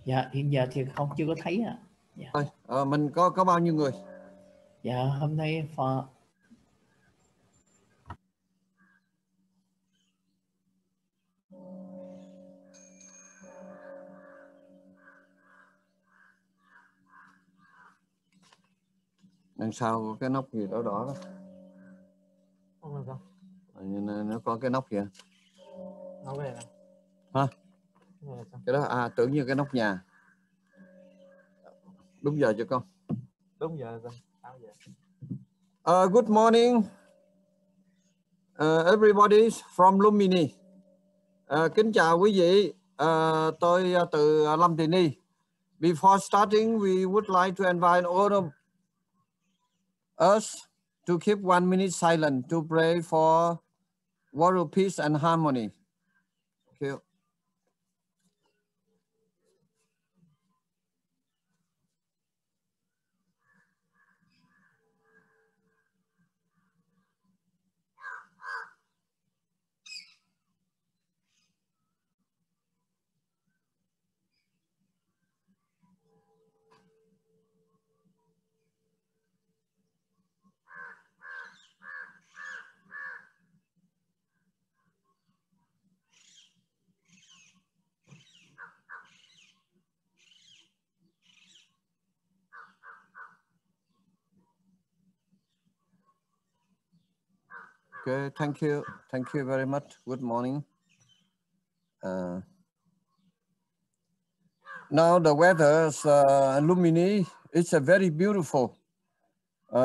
Dạ, hiện giờ thì không chưa có thấy ạ. Dạ. Mình có bao nhiêu người? Dạ, hôm nay Đằng sau có cái nóc gì đó đó. Nó có cái nóc kìa. Hả? Cái đó tưởng như cái nóc nhà. Đúng giờ chưa con? Đúng giờ rồi. Good morning, everybody from Lumini. Kính chào quý vị. Tôi từ Lâm Thị Ni. Before starting, we would like to invite all of us to keep 1 minute silent to pray for world peace and harmony. Thank you. Okay, thank you. Thank you very much. Good morning. Now the weather is Lumini. It's a very beautiful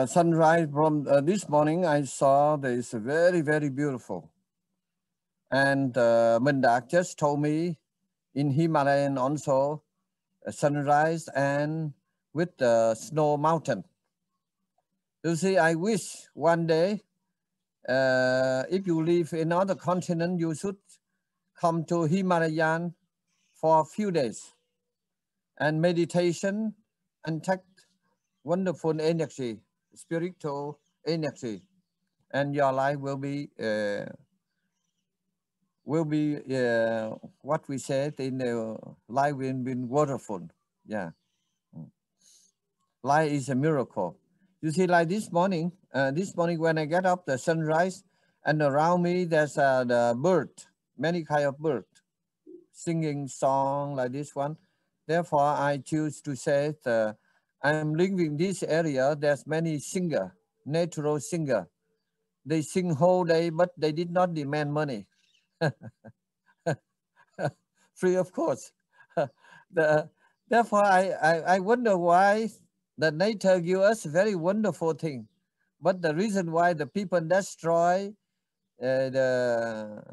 sunrise from this morning. I saw that it's very, very beautiful. And Mindak just told me in Himalayan also a sunrise and with the snow mountain. You see, I wish one day if you live in another continent, you should come to Himalayan for a few days and meditation and take wonderful energy, spiritual energy, and your life will be what we said in the life will be wonderful. Yeah, life is a miracle. You see, like this morning when I get up, the sunrise, and around me there's the bird, many kind of bird, singing song like this one. Therefore, I choose to say that I'm living in this area. There's many singer, natural singer. They sing whole day, but they did not demand money. Free of course. Therefore, I wonder why the nature gives us very wonderful thing, but the reason why the people destroy the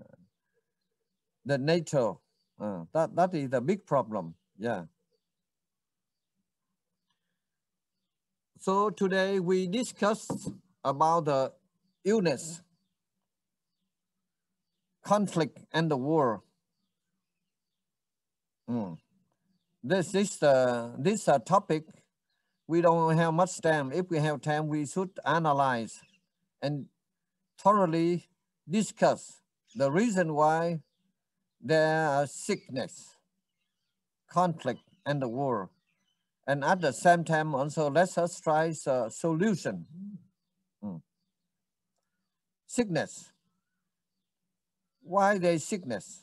nature, that is the big problem. Yeah. So today we discussed about the illness, conflict, and the war. This is this topic. We don't have much time. If we have time, we should analyze and thoroughly discuss the reason why there are sickness, conflict, and the war. And at the same time, also let us try a solution. Sickness. Why there is sickness?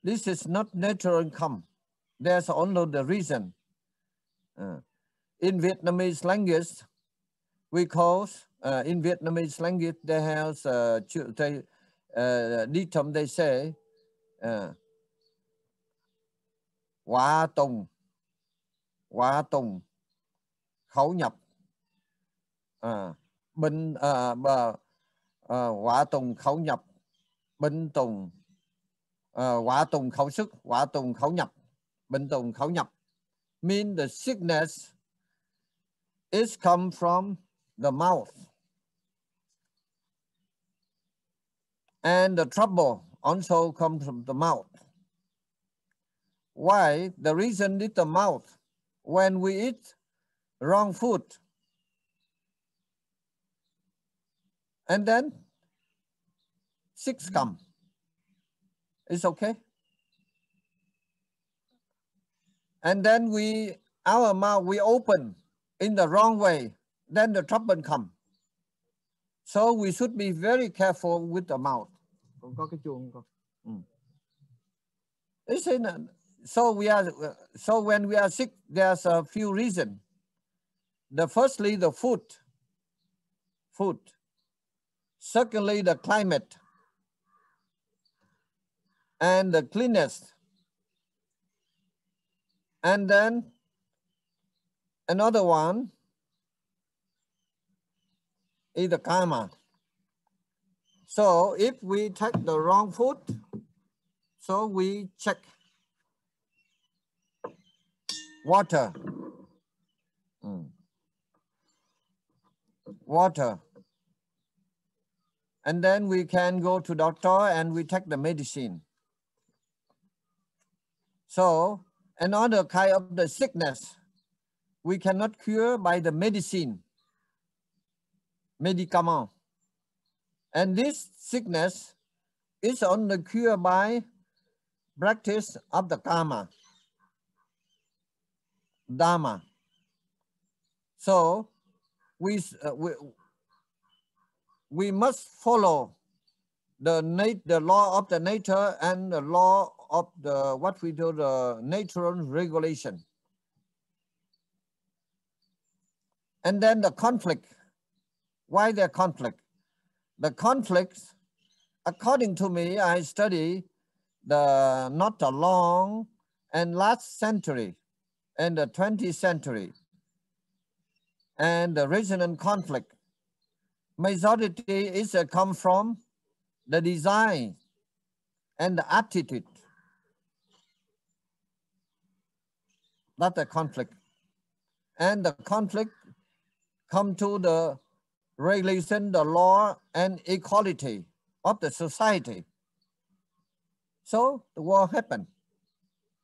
This is not natural income. There's only the reason. In Vietnamese language, we call, in Vietnamese language, they have, they say, Hỏa tùng, khẩu nhập, hỏa tùng khẩu nhập, bình tùng, hỏa tùng khẩu sức, hỏa tùng khẩu nhập, bình tùng khẩu nhập. Mean the sickness is come from the mouth. And the trouble also comes from the mouth. Why? The reason is the mouth. When we eat wrong food, and then sick come. It's okay. and then our mouth we open in the wrong way, then the trouble come. So we should be very careful with the mouth. Có cái chuông không? So when we are sick, there's a few reasons. Firstly, the food. Secondly, the climate and the cleanness. And then another one is the karma. So if we take the wrong food, so we check water. Water. And then we can go to doctor and we take the medicine. So another kind of the sickness, we cannot cure by the medicine, medicament. And this sickness is only cured by practice of the karma, dharma. So we must follow the law of the nature and the law of the natural regulation. And then the conflict. Why the conflict? The conflicts, according to me, I study not the long and last century and the 20th century and the resonant conflict. Majority is come from the design and the attitude. That's the conflict. And the conflict come to the regulation, the law and equality of the society. So the war happened.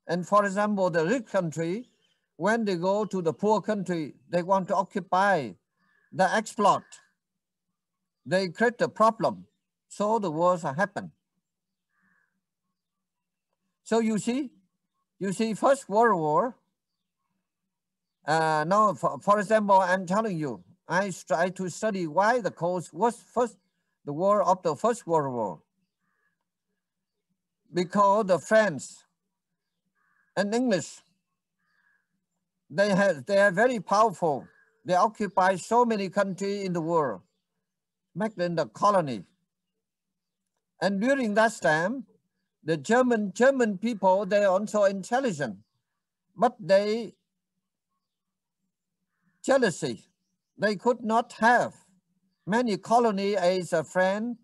And for example, the rich country, when they go to the poor country, they want to occupy, they exploit. They create the problem. So the wars happen. So you see First World War. Now, for example, I'm telling you, I try to study why the cause was the war of the First World War. Because the French and English, they are very powerful. They occupy so many countries in the world, making the colony. And during that time, the German people, they are also intelligent, but they jealousy. They could not have many colonies as a friend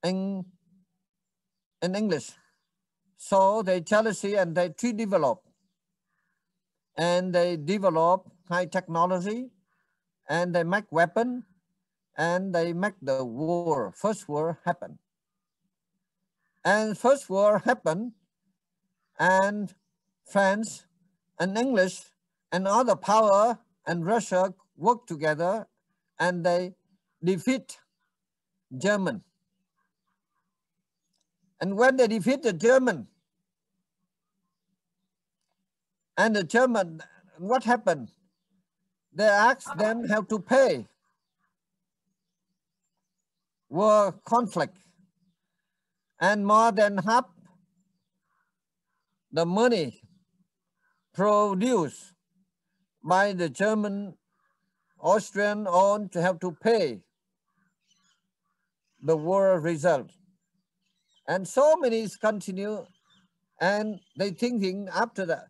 in English. So they jealousy and they develop. And they develop high technology and they make weapon and they make the war. First war happen. And First War happened and France and English and other power and Russia work together and they defeat German. And when they defeat the German, and the German, what happened? They asked them how to pay. War conflict. And more than half the money produced by the German, Austrian on to have to pay the war result. And so many continue and they thinking after that.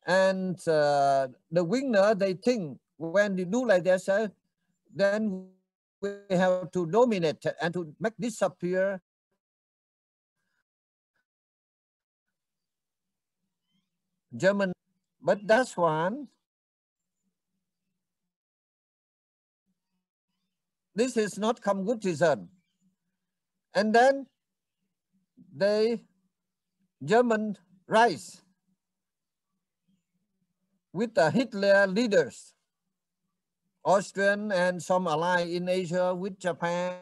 And the winner, they think when they do like this, then we have to dominate and to make disappear German. But that's one. This is not come good result. And then German rise with the Hitler leaders, Austrian and some ally in Asia with Japan.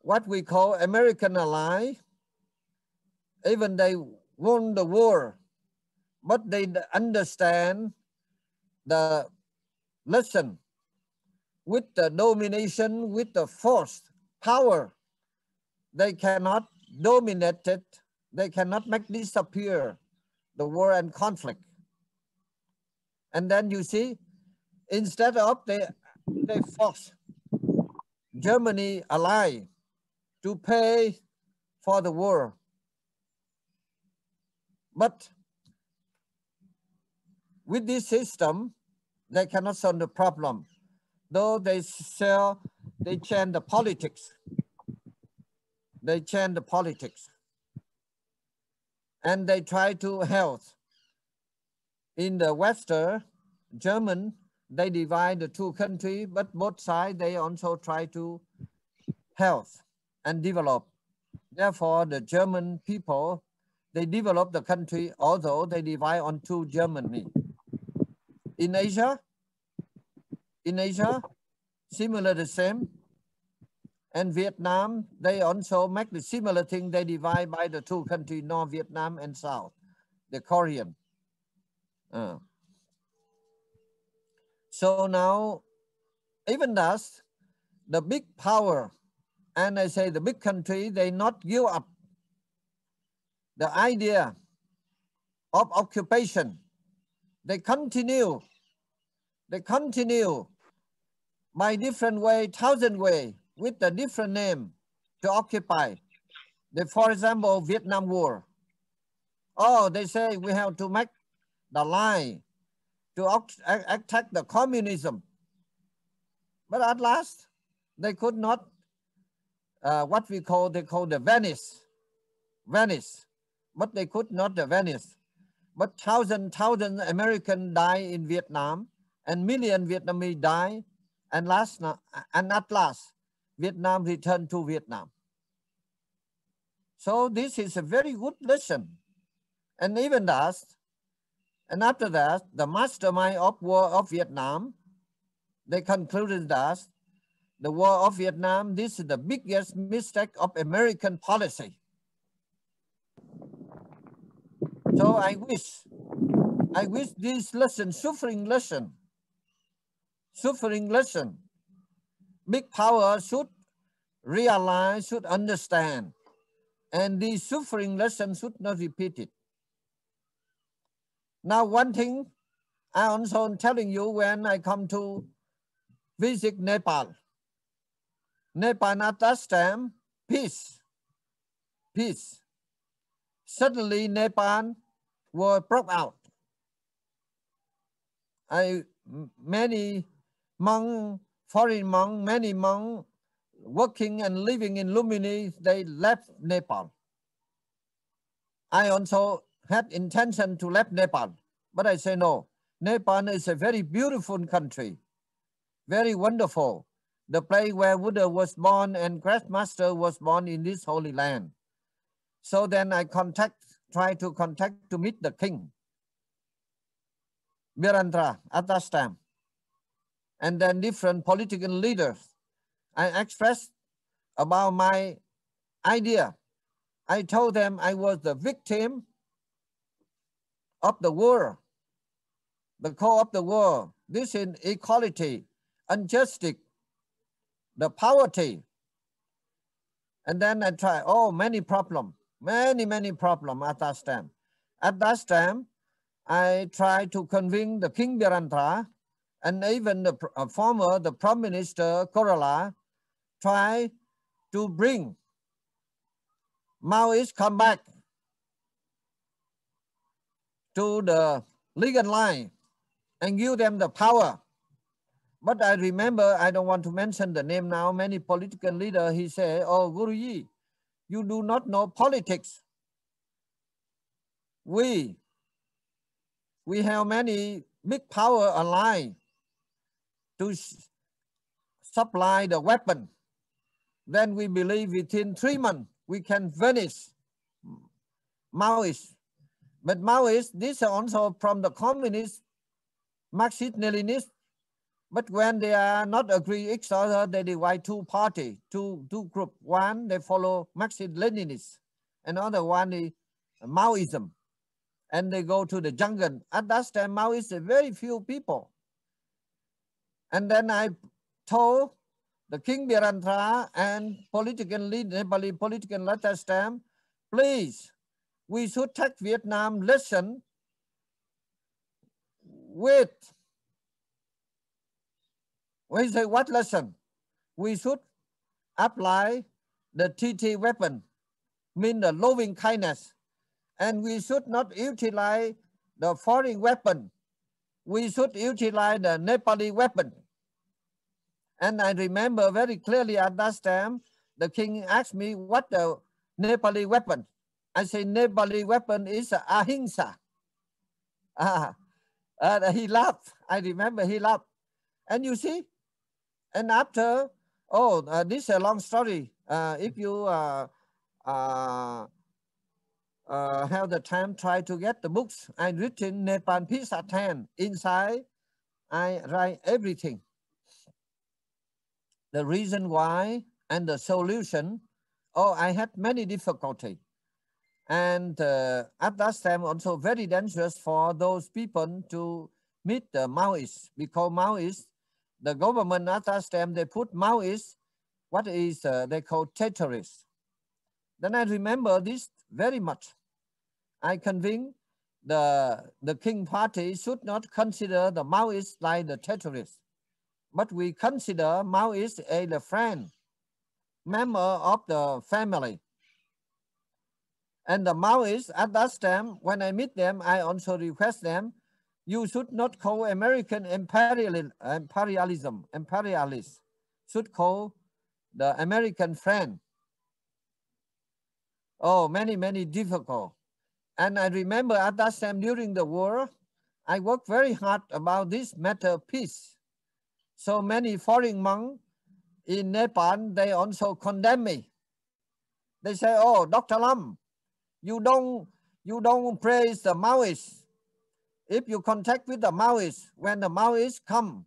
what we call American ally. Even they won the war, but they understand the lesson. With the domination, with the force, power, they cannot dominate it. They cannot make disappear the war and conflict. And then you see, instead of they force Germany ally to pay for the war. But with this system, they cannot solve the problem. Though they change the politics. They change the politics. And they try to help. In the Western German, they divide the two countries, but both sides, they also try to help and develop. Therefore, the German people, they develop the country, although they divide on two Germany. In Asia, similar the same. And Vietnam, they also make the similar thing. They divide by the two countries, North Vietnam and South, the Korean. So now, even thus, the big power, and I say the big country, they not give up the idea of occupation. They continue by different way, thousand way, with a different name to occupy. For example, Vietnam War. Oh, they say we have to make the line to attack the communism. But at last, they could not, what they call the Venice. But they could not the Venice. But thousand Americans die in Vietnam, and million Vietnamese die, and at last, Vietnam returned to Vietnam. So this is a very good lesson. And even that, and after that, the mastermind of war of Vietnam, they concluded that the war of Vietnam, this is the biggest mistake of American policy. So I wish this lesson, suffering lesson, big power should realize, should understand, and the suffering lesson should not repeat it. Now, one thing I also am telling you when I come to visit Nepal. Nepal at that time, peace. Suddenly, Nepal war broke out. Many monks, foreign monks, many monks working and living in Lumini, they left Nepal. I also had intention to left Nepal, but I say no. Nepal is a very beautiful country, very wonderful. The place where Buddha was born and Grandmaster was born in this holy land. So then I try to contact to meet the king, Virendra at that time, and then different political leaders. I expressed about my idea. I told them I was the victim of the war, the core of the war. This is equality, injustice, the poverty. And then I try, many problems, many problems at that time. At that time, I tried to convince the King Virendra and even the the Prime Minister Kerala try to bring Maoists come back to the legal line and give them the power. But I remember, I don't want to mention the name now, many political leaders, he said, oh, Guruji, you do not know politics. We have many big power aligned to supply the weapon. Then we believe within 3 months, we can vanish Maoists. But Maoists, these are also from the communist, Marxist, Leninist. But when they are not agree each other, they divide two parties, two group. One, they follow Marxist-Leninists. Another one is Maoism. And they go to the jungle. At that time, Maoists are very few people. And then I told the King Birantha and political leader, Nepali political at that time, please, we should take Vietnam lesson with, we say what lesson? We should apply the TT weapon, mean the loving kindness, and we should not utilize the foreign weapon. We should utilize the Nepali weapon. And I remember very clearly at that time, the king asked me what the Nepali weapon. I say Nepali weapon is ahimsa. He laughed. I remember he laughed. And you see, and after, this is a long story. If you have the time, try to get the books I written Nepal Peace at Hand. Inside, I write everything. The reason why and the solution. I had many difficulty. And at that time also very dangerous for those people to meet the Maoists, because Maoists, the government at that time, they put Maoists, what is they call terrorists. Then I remember this very much. I convinced the King Party should not consider the Maoists like the terrorists, but we consider Maoists as a friend, member of the family. And the Maoists at that time, when I meet them, I also request them, you should not call American imperialism, should call the American friend. Many difficult. And I remember at that time during the war, I worked very hard about this matter of peace. So many foreign monks in Nepal, they also condemn me. They say, oh, Dr. Lam, you don't praise the Maoists. If you contact with the Maoists, when the Maoists come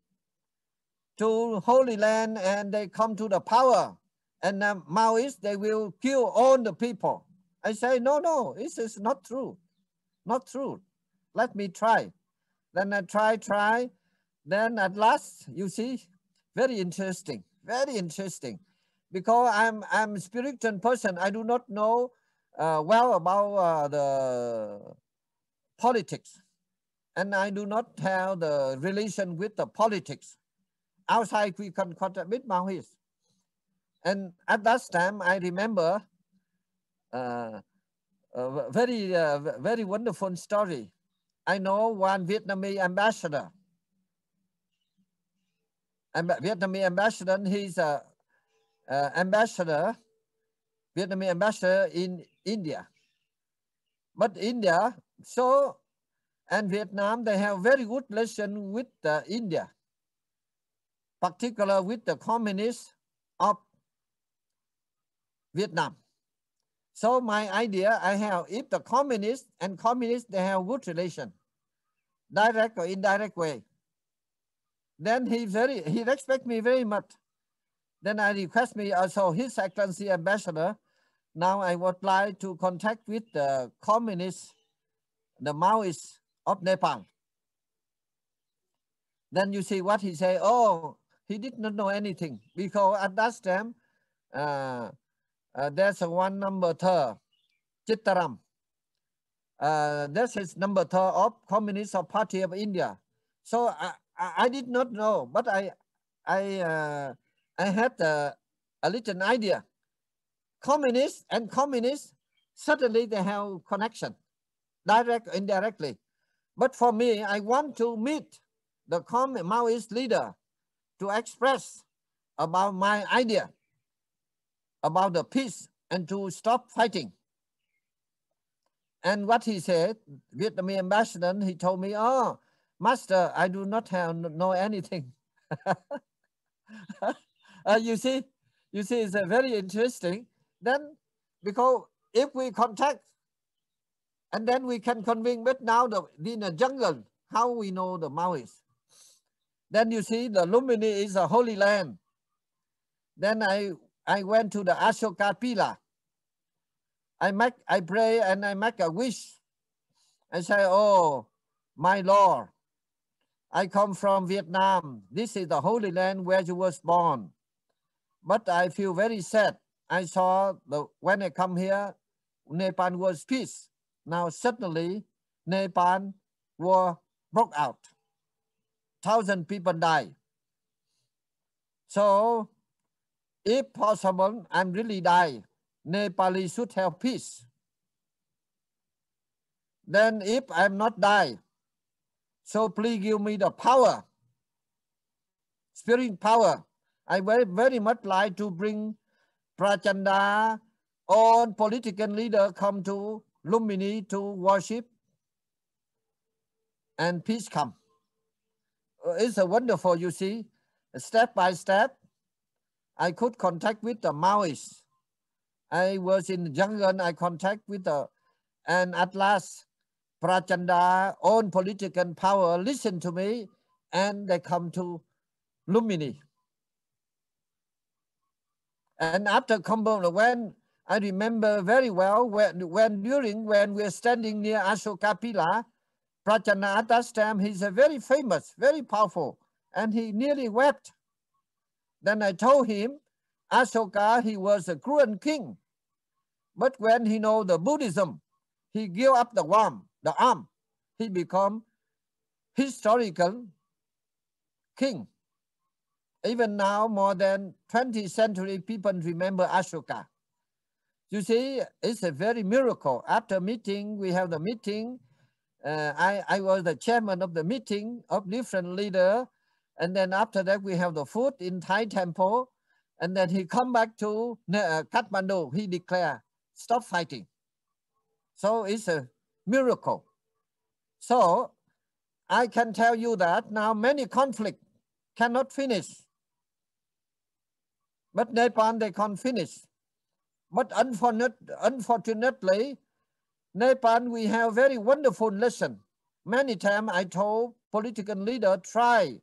to Holy Land and they come to the power, and the Maoists, they will kill all the people. I say, no, this is not true. Not true. Let me try. Then I try. Then at last, you see, very interesting. Because I'm a spiritual person. I do not know well about the politics. And I do not have the relation with the politics. Outside, we can contact with Maoists. And at that time, I remember a very wonderful story. I know one Vietnamese ambassador. Vietnamese ambassador, he's a Vietnamese ambassador in India. But India, and Vietnam, they have very good relation with India, particularly with the communists of Vietnam. So my idea I have, if the communists, they have good relation, direct or indirect way, then he respect me very much. Then I request me also His Excellency Ambassador. Now I would like to contact with the communists, the Maoists of Nepal. Then you see what he say. Oh, he did not know anything, because at that time there's a one number two, Chittaram. This is number two of Communist Party of India. So I did not know, but I had a little idea. Communists, certainly they have connection, direct or indirectly. But for me, I want to meet the Maoist leader to express about my idea about the peace and to stop fighting. And what he said, Vietnamese ambassador, he told me, oh, Master, I do not know anything. You see, it's very interesting. Then, because if we contact, and then we can convince, but now in the jungle, how we know the Maoists? Then you see the Lumini is a holy land. Then I went to the Ashoka Pila. I pray and I make a wish. I say, oh, my Lord, I come from Vietnam. This is the holy land where you was born. But I feel very sad. I saw when I come here, Nepal was peace. Now suddenly, Nepal war broke out. 1,000 people died. So, if possible, I'm really die. Nepali should have peace. Then if I'm not die, so please give me the power, spirit power. I very much like to bring Prachanda, all political leaders come to Lumini to worship and peace come. It's a wonderful, you see, step by step. I could contact with the Maoists. I was in the jungle, I contact with and at last Prachanda, own political power, listen to me, and they come to Lumini. And after when I remember very well, when we're standing near Ashoka Pila, Prachanda at that time, he's a very famous, very powerful, and he nearly wept. Then I told him, Ashoka, he was a cruel king. But when he know the Buddhism, he gave up the arm. He become historical king. Even now, more than 20th century people remember Ashoka. You see, it's a very miracle. After meeting, we have the meeting. I was the chairman of the meeting of different leaders. And then after that, we have the food in Thai temple. And then he come back to Kathmandu. He declare, stop fighting. So it's a miracle. So I can tell you that now many conflicts cannot finish. But Nepal, they can't finish. But unfortunately, Nepal, we have very wonderful lesson. Many times I told political leaders, try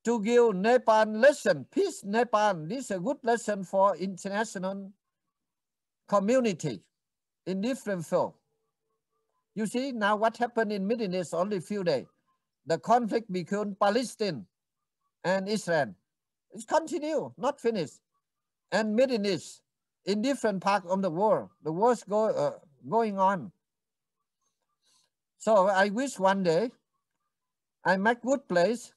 to give Nepal lesson. Peace Nepal, this is a good lesson for international community in different fields. You see, now what happened in Middle East only few days. The conflict between Palestine and Israel. It's continue, not finished. And Middle East, in different parts of the world, the war's going on. So I wish one day I make good place,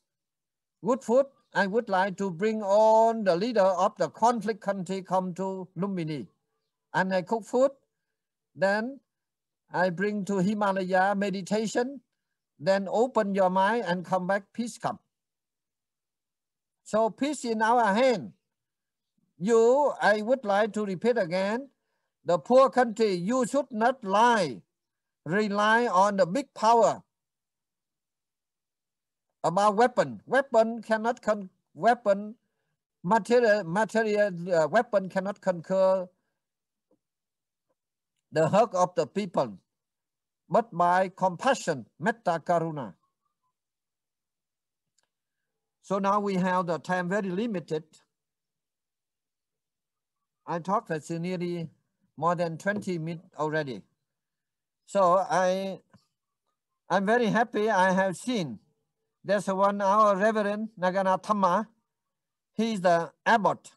good food. I would like to bring all the leader of the conflict country come to Lumini. And I cook food. Then I bring to Himalaya meditation. Then open your mind and come back, peace come. So peace in our hand. I would like to repeat again, the poor country, you should not rely on the big power about weapon. Material weapon cannot conquer the hurt of the people, but by compassion, metta karuna. So now we have the time very limited. I talked for nearly more than 20 minutes already. So I'm very happy I have seen there's our Reverend Naganathama. He's the abbot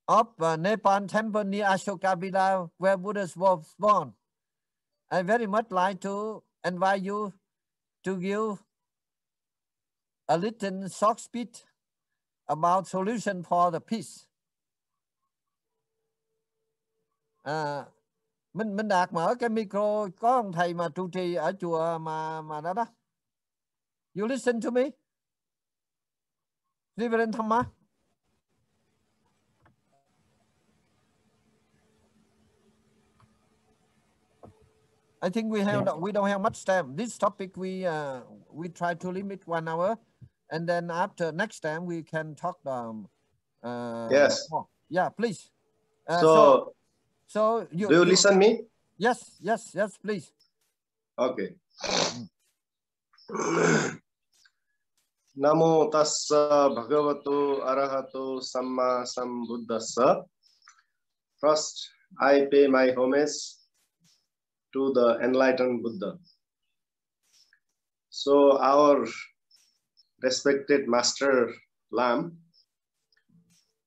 of Nepal temple near Ashoka Pila where Buddha was born. I very much like to invite you to give a little short speech about solution for the peace. Minh Đạt mở cái micro, có ông thầy mà trụ trì ở chùa mà đó. You listen to me? Reverend Thama. I think we don't have much time. This topic we try to limit 1 hour, and then after next time we can talk. Yes. More. Yeah, please. So do you listen me? Yes, please. Okay. Namo tassa bhagavato arahato samma sambuddhassa. First, I pay my homage to the enlightened Buddha. So our respected Master Lam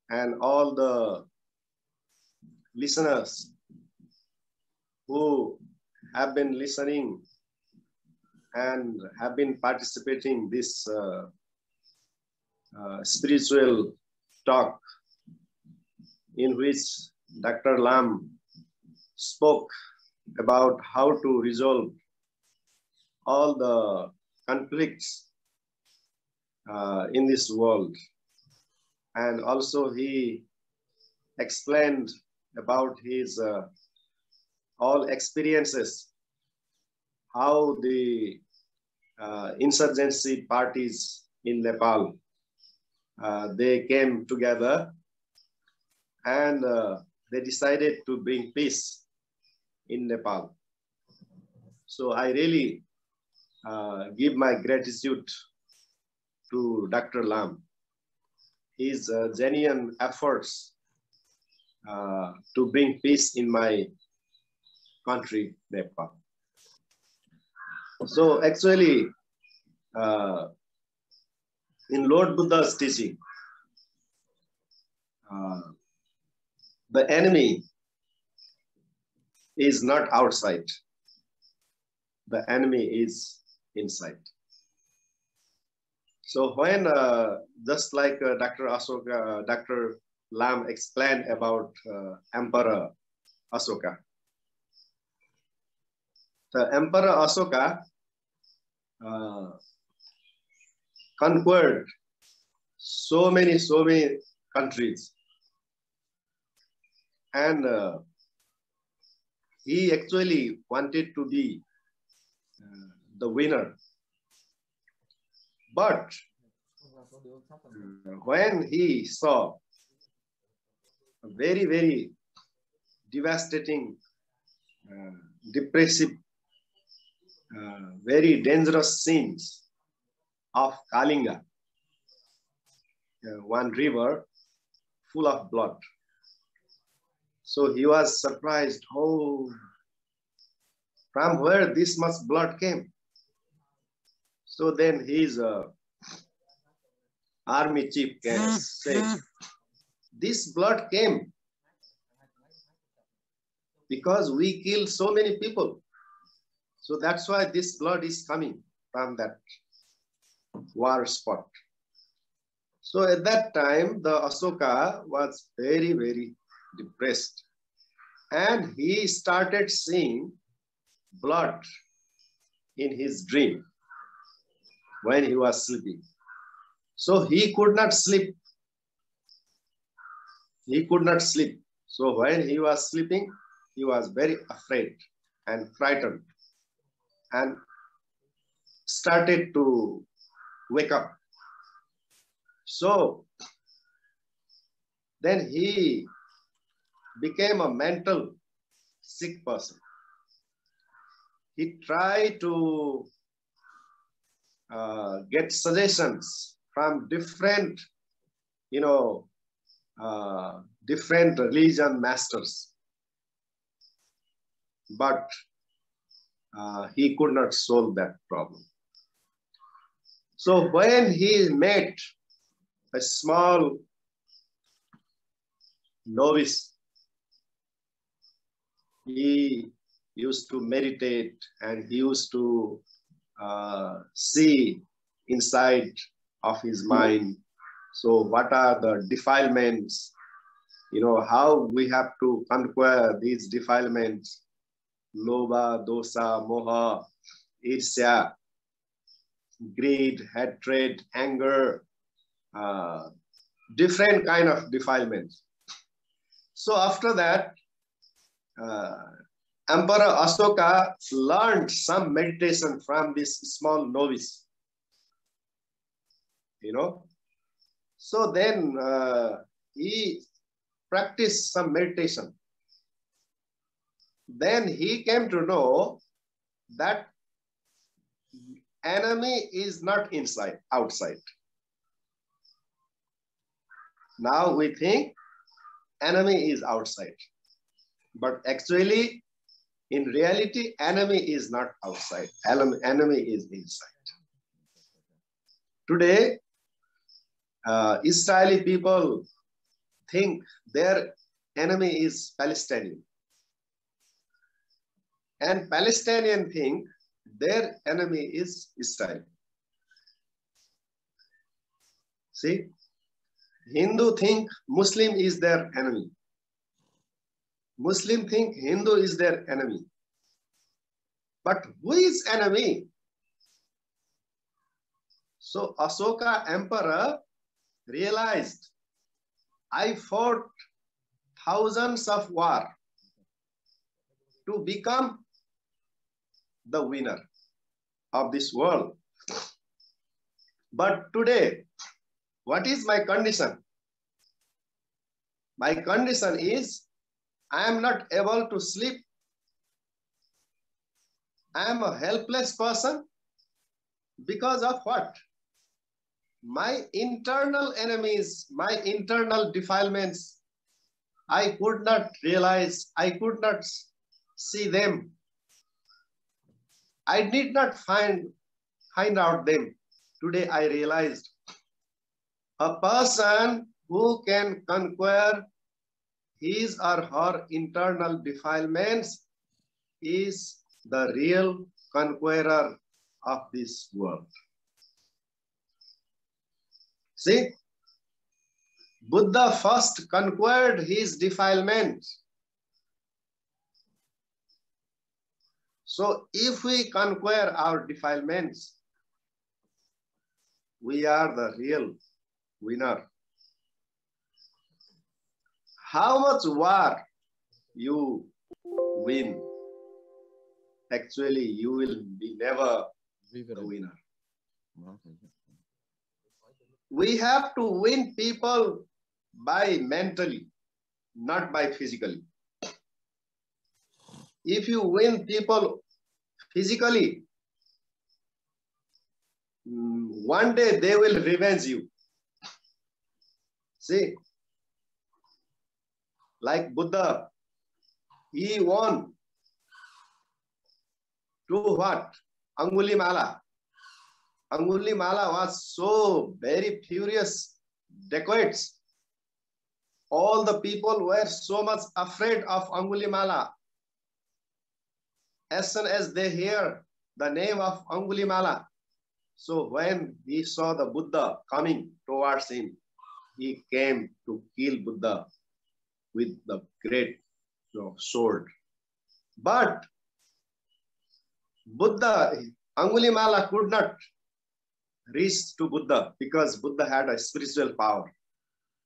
and all the listeners who have been listening and have been participating this spiritual talk in which Dr. Lam spoke about how to resolve all the conflicts in this world. And also he explained about his all experiences, how the insurgency parties in Nepal, they came together and they decided to bring peace in Nepal. So I really give my gratitude to Dr. Lam. His genuine efforts to bring peace in my country, Nepal. So actually, in Lord Buddha's teaching, the enemy is not outside. The enemy is inside. So when, just like Dr. Lam explained about Emperor Ashoka, the Emperor Ashoka conquered so many countries, and he actually wanted to be the winner. But when he saw very, very devastating, depressive, very dangerous scenes of Kalinga, one river full of blood. So he was surprised, oh, from where this much blood came? So then his army chief said, this blood came because we killed so many people. So that's why this blood is coming from that war spot. So at that time, the Ashoka was very, very depressed. And he started seeing blood in his dream when he was sleeping. So he could not sleep. He could not sleep. So when he was sleeping, he was very afraid and frightened and started to wake up. So then he became a mental sick person. He tried to get suggestions from different, different religion masters, but he could not solve that problem. So when he met a small novice, he used to meditate and he used to see inside of his mind. So what are the defilements? How we have to conquer these defilements: lobha, dosa, moha, irsya, greed, hatred, anger, different kind of defilements. So after that, Emperor Ashoka learned some meditation from this small novice. So then he practiced some meditation. Then he came to know that enemy is not inside, outside. Now we think enemy is outside. But actually, in reality, enemy is not outside. Enemy is inside. Today, Israeli people think their enemy is Palestinian. And Palestinian think their enemy is Israel. See, Hindu think Muslim is their enemy. Muslim think Hindu is their enemy. But who is enemy? So Ashoka emperor realized, I fought thousands of war to become the winner of this world. But today, what is my condition? My condition is I am not able to sleep. I am a helpless person because of what? My internal enemies, my internal defilements, I could not realize, I could not see them. I did not find out them. Today I realized a person who can conquer his or her internal defilements is the real conqueror of this world. See, Buddha first conquered his defilements. So if we conquer our defilements, we are the real winner. How much war you win, actually you will be never the winner. We have to win people by mentally, not by physically. If you win people physically, one day they will revenge you. See, like Buddha, he won to what? Angulimala. Angulimala was so very furious, dacoits. All the people were so much afraid of Angulimala. As soon as they hear the name of Angulimala, so when he saw the Buddha coming towards him, he came to kill Buddha with the great sword. But Buddha, Angulimala could not reach to Buddha because Buddha had a spiritual power.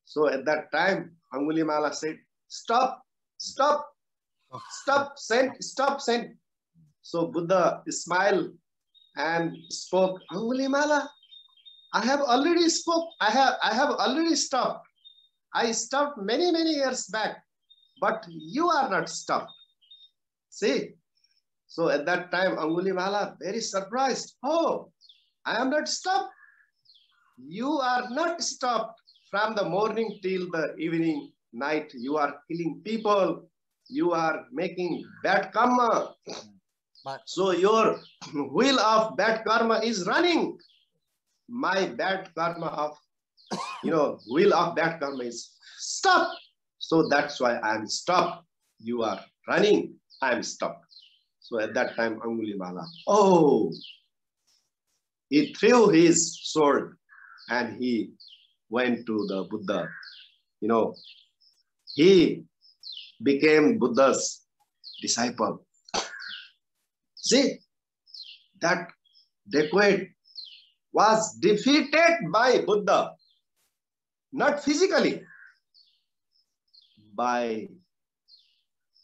So at that time, Angulimala said, stop, stop, stop, stop, sent. So Buddha smiled and spoke, Angulimala, I have already spoke, I have already stopped. I stopped many, many years back, but you are not stopped. See? So at that time, Angulimala very surprised. Oh, I am not stopped. You are not stopped from the morning till the evening, night. You are killing people. You are making bad karma. So your wheel of bad karma is running. My bad karma of, wheel of bad karma is stopped. So that's why I am stopped. You are running. I am stopped. So at that time, Angulimala, he threw his sword and he went to the Buddha. He became Buddha's disciple. See, that dacoit was defeated by Buddha, not physically, by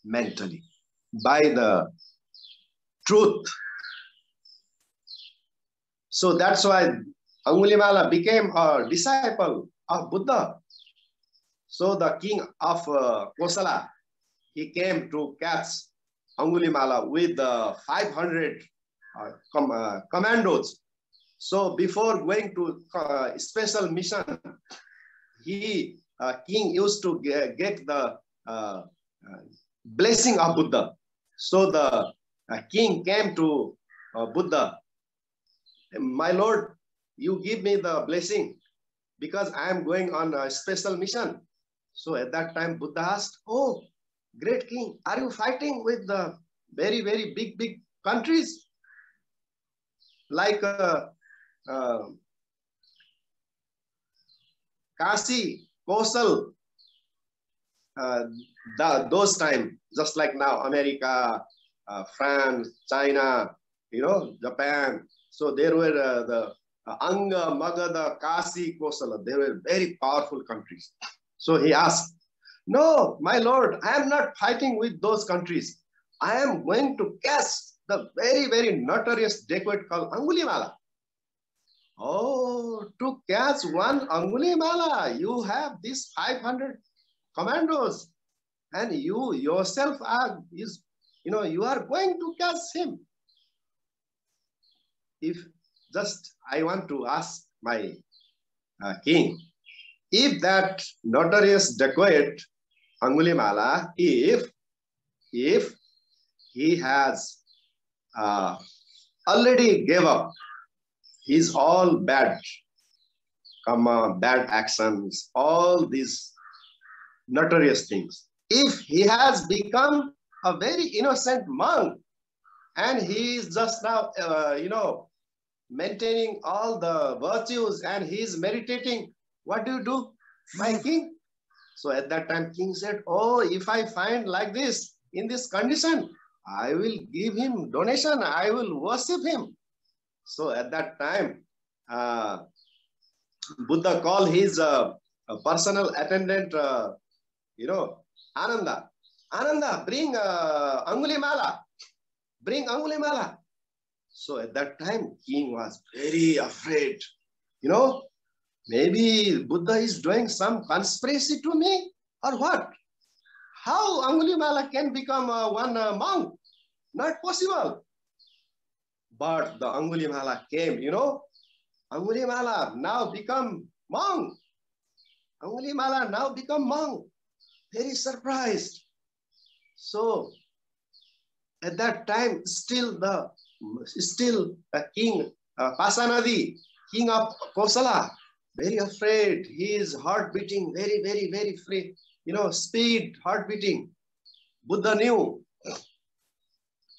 mentally, by the truth. So that's why Angulimala became a disciple of Buddha. So the king of Kosala, he came to catch Angulimala with 500 commandos. So before going to special mission, he king used to get the blessing of Buddha. So the king came to Buddha. My Lord, you give me the blessing because I am going on a special mission. So at that time, Buddha asked, oh, great king, are you fighting with the very, very big countries? Like Kasi, Kosal, those time, just like now, America, France, China, Japan. So there were the Anga, Magadha, Kasi, Kosala. They were very powerful countries. So he asked, no, my Lord, I am not fighting with those countries. I am going to catch the very, very notorious dacoit called Angulimala. Oh, to catch one Angulimala, you have these 500 commandos, and you yourself are, you are going to catch him. If just I want to ask my king, if that notorious dacoit Angulimala, if he has already gave up his all bad actions, all these notorious things, if he has become a very innocent monk and he is just now, maintaining all the virtues and he is meditating, what do you do, my king? So at that time, king said, oh, if I find like this, in this condition, I will give him donation, I will worship him. So at that time, Buddha called his personal attendant, Ananda. Ananda, bring Angulimala. Bring Angulimala. So at that time, king was very afraid. Maybe Buddha is doing some conspiracy to me or what? How Angulimala can become one monk? Not possible. But the Angulimala came, Angulimala now become monk. Angulimala now become monk. Very surprised. So at that time, still the king Pasanadi, king of Kosala, very afraid. His heart beating very, very, very free. Speed, heart beating. Buddha knew.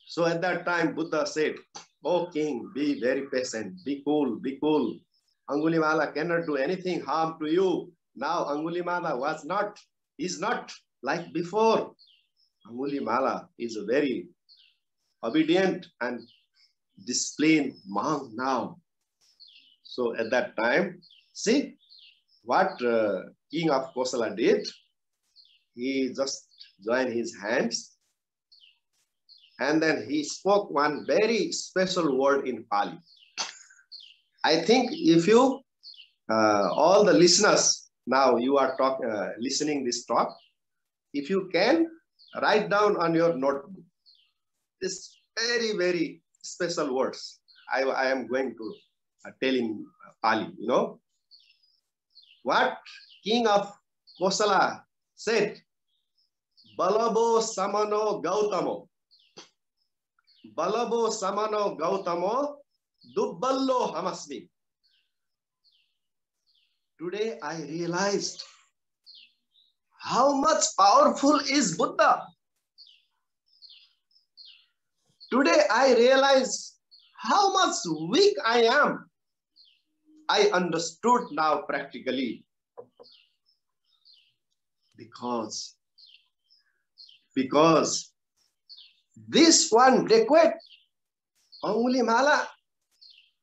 So at that time, Buddha said, oh king, be very patient, be cool, be cool. Angulimala cannot do anything harm to you. Now Angulimala is not like before. Angulimala is a very obedient and disciplined monk now. So at that time, see what king of Kosala did. He just joined his hands and then he spoke one very special word in Pali. I think if you, all the listeners, now you are listening this talk, if you can write down on your notebook this very, very special words. I am going to tell in Pali, What king of Kosala said, Balabo samano Gautamo. Balabo samano Gautamo, Dubballo hamasmi. Today I realized how much powerful is Buddha. Today I realize how much weak I am. I understood now practically. Because this one dacoit, Angulimala,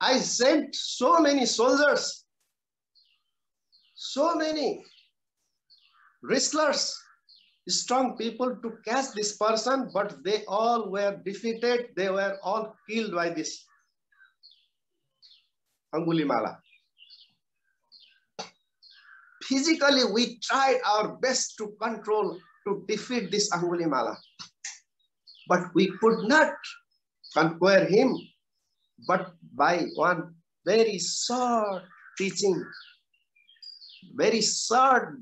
I sent so many soldiers, so many wrestlers, strong people to catch this person, but they all were defeated. They were all killed by this Angulimala. Physically, we tried our best to control, to defeat this Angulimala. But we could not conquer him, but by one very short teaching, very short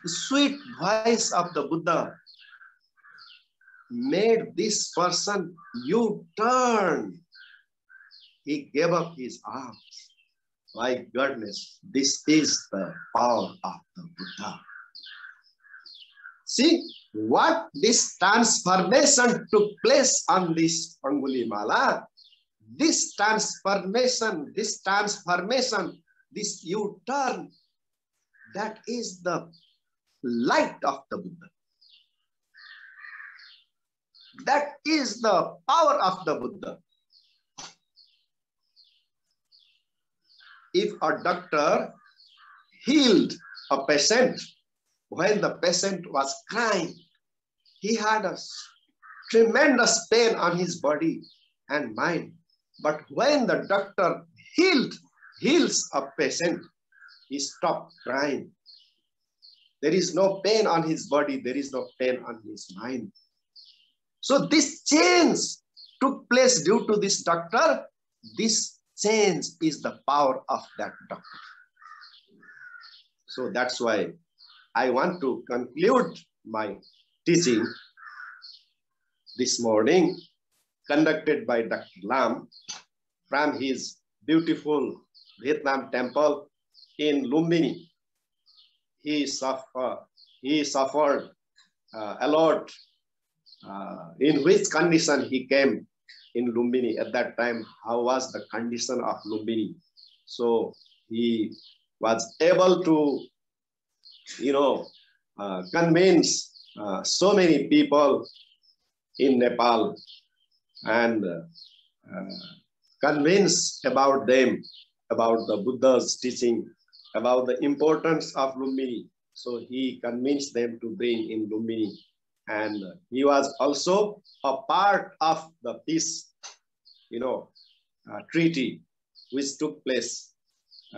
the sweet voice of the Buddha made this person U-turn. He gave up his arms. My goodness, this is the power of the Buddha. See what this transformation took place on this Angulimala. This transformation, this U-turn, that is the light of the Buddha. That is the power of the Buddha. If a doctor healed a patient when the patient was crying, he had a tremendous pain on his body and mind. But when the doctor heals a patient, he stopped crying. There is no pain on his body. There is no pain on his mind. So this change took place due to this doctor. This change is the power of that doctor. So that's why I want to conclude my teaching this morning, conducted by Dr. Lam from his beautiful Vietnam temple in Lumbini. He suffered a lot. In which condition he came in Lumbini at that time? How was the condition of Lumbini? So he was able to, convince so many people in Nepal and convince about them, about the Buddha's teaching, about the importance of Lumbini. So he convinced them to bring in Lumbini. And he was also a part of the peace, treaty which took place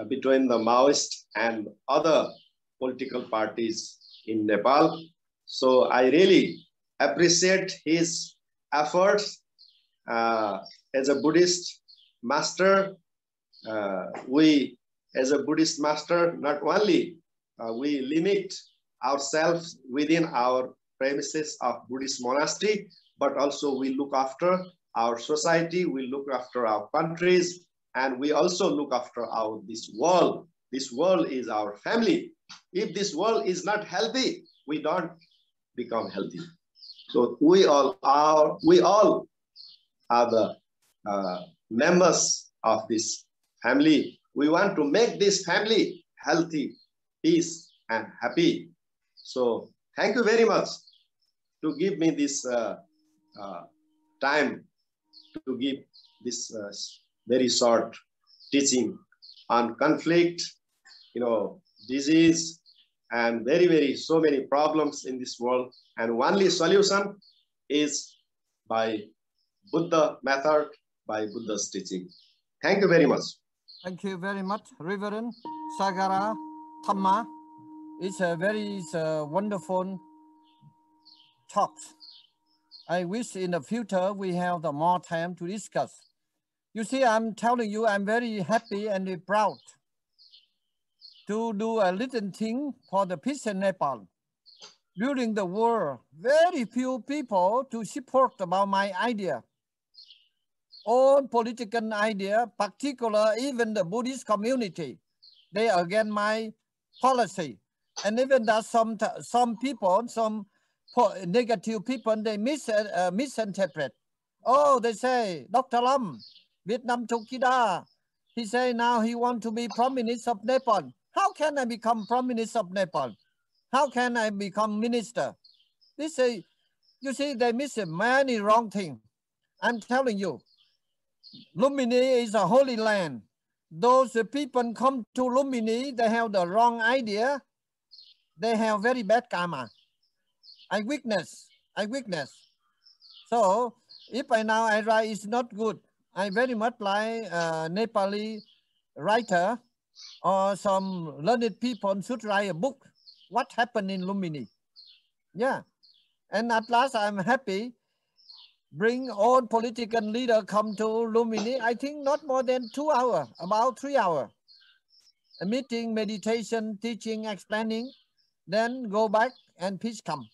between the Maoists and other political parties in Nepal. So I really appreciate his efforts as a Buddhist master. We, as a Buddhist master, not only we limit ourselves within our premises of Buddhist monastery, but also we look after our society, we look after our countries, and we also look after this world. This world is our family. If this world is not healthy, we don't become healthy. So we all are the members of this family. We want to make this family healthy, peace, and happy. So thank you very much to give me this time to give this very short teaching on conflict, disease, and so many problems in this world. And only solution is by Buddha method, by Buddha's teaching. Thank you very much. Thank you very much, Reverend Sagara Thamma. It's a very wonderful talk. I wish in the future we have more time to discuss. You see, I'm telling you, I'm very happy and proud to do a little thing for the peace in Nepal. During the war, very few people to support about my idea. All political idea, particular even the Buddhist community, they against my policy. And even that some people, some negative people, they misinterpret. Oh, they say, Dr. Lam, Vietnam Chokida, he say now he want to be Prime Minister of Nepal. How can I become Prime Minister of Nepal? How can I become minister? They say, you see, they miss many wrong things. I'm telling you, Lumbini is a holy land. Those people come to Lumbini, they have the wrong idea. They have very bad karma. I witness. So if I write it's not good, I very much like Nepali writer or some learned people should write a book. What happened in Lumbini? Yeah. And at last I'm happy. Bring all political leaders come to Lumbini. I think not more than 2 hours, about 3 hours. A meeting, meditation, teaching, explaining. then go back and peace come.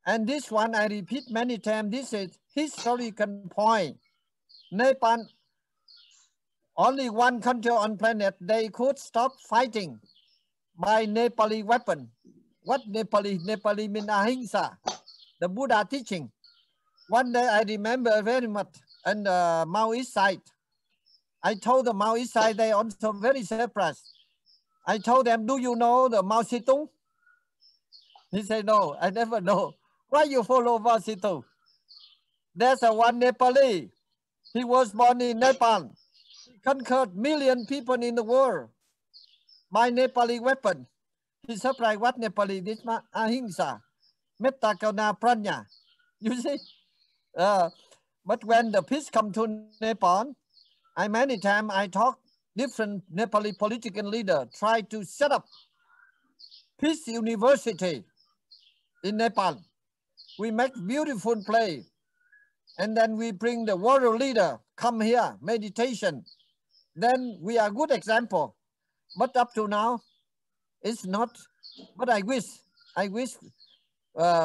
And this one I repeat many times, this is historical point. Nepal, only one country on planet, they could stop fighting by Nepali weapon. What Nepali? Nepali means ahimsa, the Buddha teaching. One day I remember very much on the Maoist side. I told the Maoist side, they also very surprised. I told them, do you know the Mao Zedong? He said, no, I never know. Why you follow Mao Zedong? There's a one Nepali. He was born in Nepal. He conquered million people in the world by Nepali weapon. He surprised what Nepali? This ahimsa, metta karuna prajna. You see? But when the peace come to Nepal, many times I talk different Nepali political leader try to set up peace university in Nepal. We make beautiful play, and then we bring the world leader come here meditation. Then we are good example. But up to now, it's not. But I wish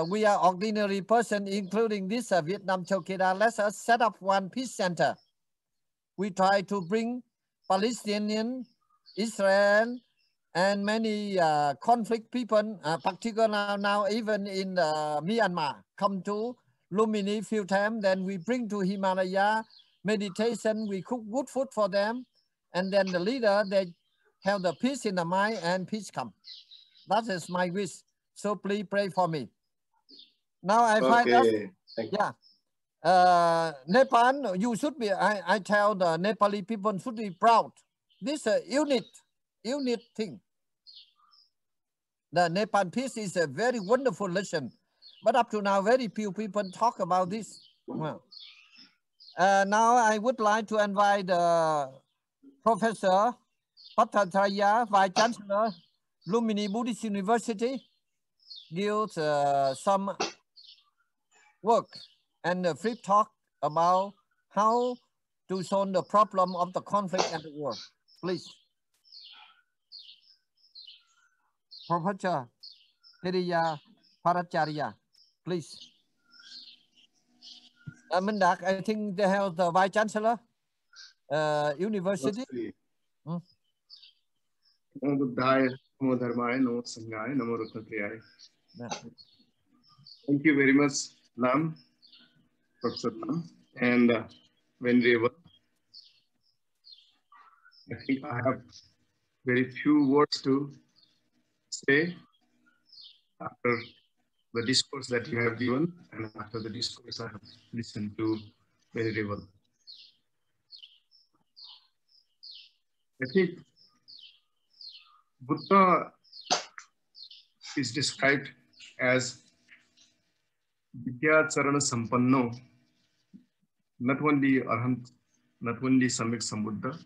we are ordinary person, including this Vietnam Chokida. Let us set up one peace center. We try to bring Palestinian, Israel, and many conflict people, particularly now even in Myanmar, come to Lumini few times. Then we bring to Himalaya meditation. We cook good food for them, and then the leader, they have the peace in the mind and peace come. That is my wish. So please pray for me. Now I find out, yeah, Nepal, you should be, I tell the Nepali people should be proud. This is a unit thing. The Nepal peace is a very wonderful lesson. But up to now, very few people talk about this. Well, now I would like to invite Professor Pattataya, Vice Chancellor, Lumini Buddhist University, give some work and a free talk about how to solve the problem of the conflict and the war. Please. Professor Teriya Paracharya, please. Mindak, I think they have the Vice Chancellor, University. Thank you very much, Lam, Professor Lam, and Venerable. I think I have very few words to say after the discourse that you have given and after the discourse I have listened to Venerable. I think Buddha is described as Vidya Charana Sampanno, not only Arhant, not only Samyak Sambuddha,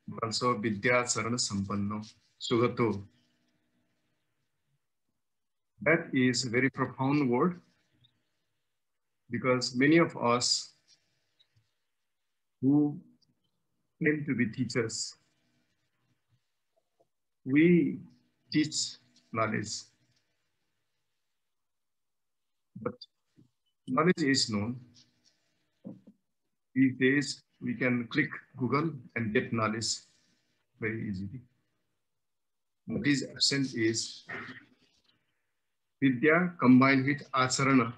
but also Vidya Charana Sampanno, Sugato. That is a very profound word because many of us who claim to be teachers, we teach knowledge, but knowledge is known. These days, we can click Google and get knowledge very easily. What is absent is Vidya combined with Acharana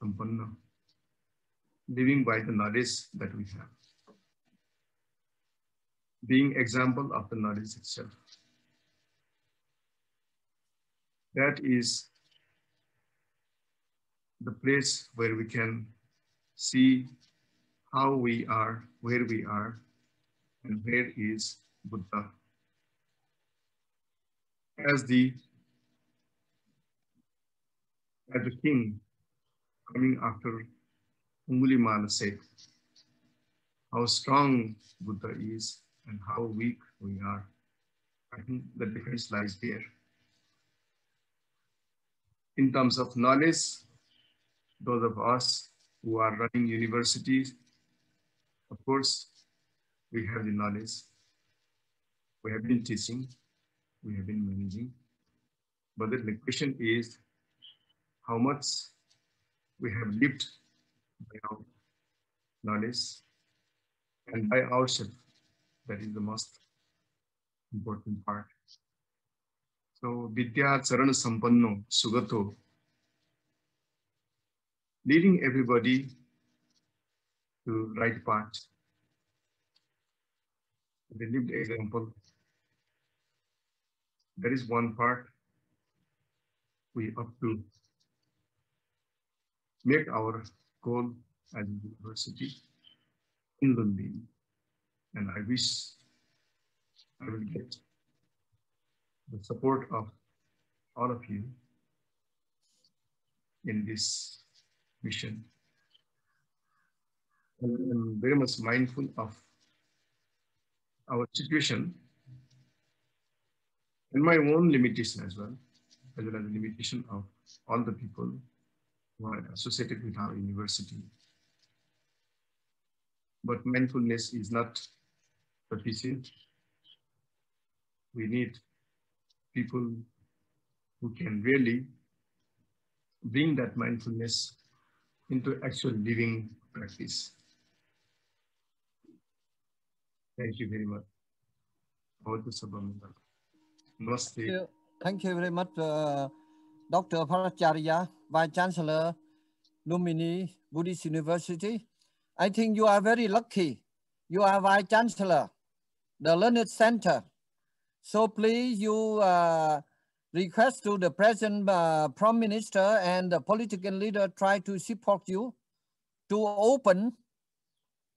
Sampanna, living by the knowledge that we have, being example of the knowledge itself. That is the place where we can see how we are, where we are, and where is Buddha. As the king coming after Angulimala said, how strong Buddha is and how weak we are. I think the difference lies there. In terms of knowledge, those of us who are running universities, of course, we have the knowledge. We have been teaching, we have been managing. But then the question is how much we have lived by our knowledge and by ourselves. That is the most important part. So Vidya Charan Sampanno Sugato, leading everybody to right path. The lived example. That is one part we have to make our goal as a university in Lumbini. And I wish I will get the support of all of you in this mission. And I'm very much mindful of our situation and my own limitation as well as the limitation of all the people who are associated with our university. But mindfulness is not sufficient. We need people who can really bring that mindfulness into actual living practice. Thank you very much. Namaste. Thank you very much, Dr. Paracharya, Vice Chancellor, Lumbini Buddhist University. I think you are very lucky. You are Vice Chancellor, the Learned Center. So please, you request to the present Prime Minister and the political leader try to support you to open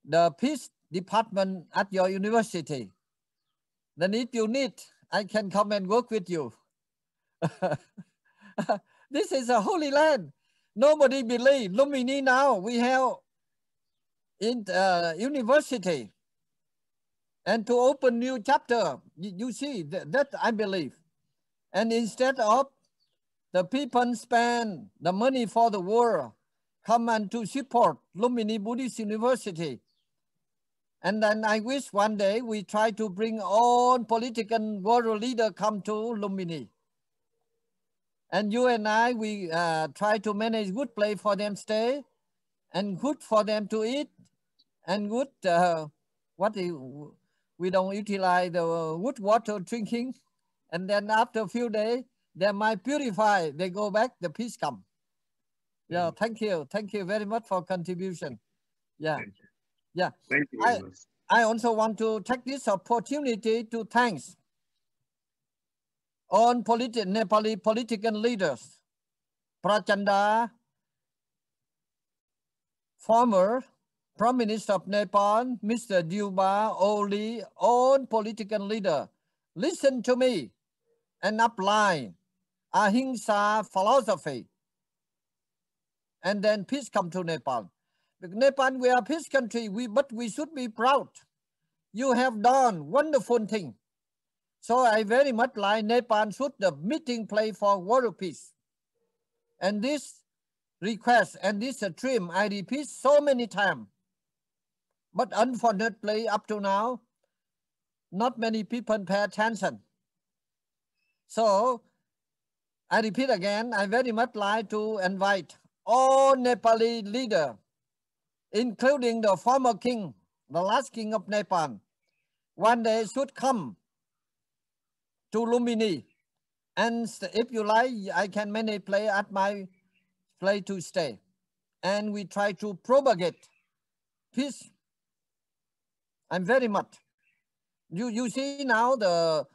the peace department at your university. Then if you need, I can come and work with you. This is a holy land. Nobody believes. Lumbini now, we have in university. And to open new chapter, you see, that I believe. And instead of the people spend the money for the world, come and to support Lumbini Buddhist University. And then I wish one day we try to bring all political world leaders come to Lumbini. And you and I, we try to manage good place for them stay and good for them to eat and good, we don't utilize the good water drinking. And then after a few days, they might purify, they go back, the peace come. Yeah, thank you. Thank you very much for contribution. Yeah. Yeah, Thank you very much. I also want to take this opportunity to thank all Nepali political leaders, Prachanda, former Prime Minister of Nepal, Mr. Dieu, Oli, all political leaders. Listen to me and apply Ahimsa philosophy. And then peace come to Nepal. Because Nepal, we are a peace country, but we should be proud. You have done wonderful thing. So I very much like Nepal should the meeting place for world peace. And this request and this dream I repeat so many times. But unfortunately, up to now, not many people pay attention. So I repeat again, I very much like to invite all Nepali leaders, including the former king, the last king of Nepal, one day should come to Lumbini. And if you like, I can many play at my place to stay. And we try to propagate peace. I'm very much. You see now the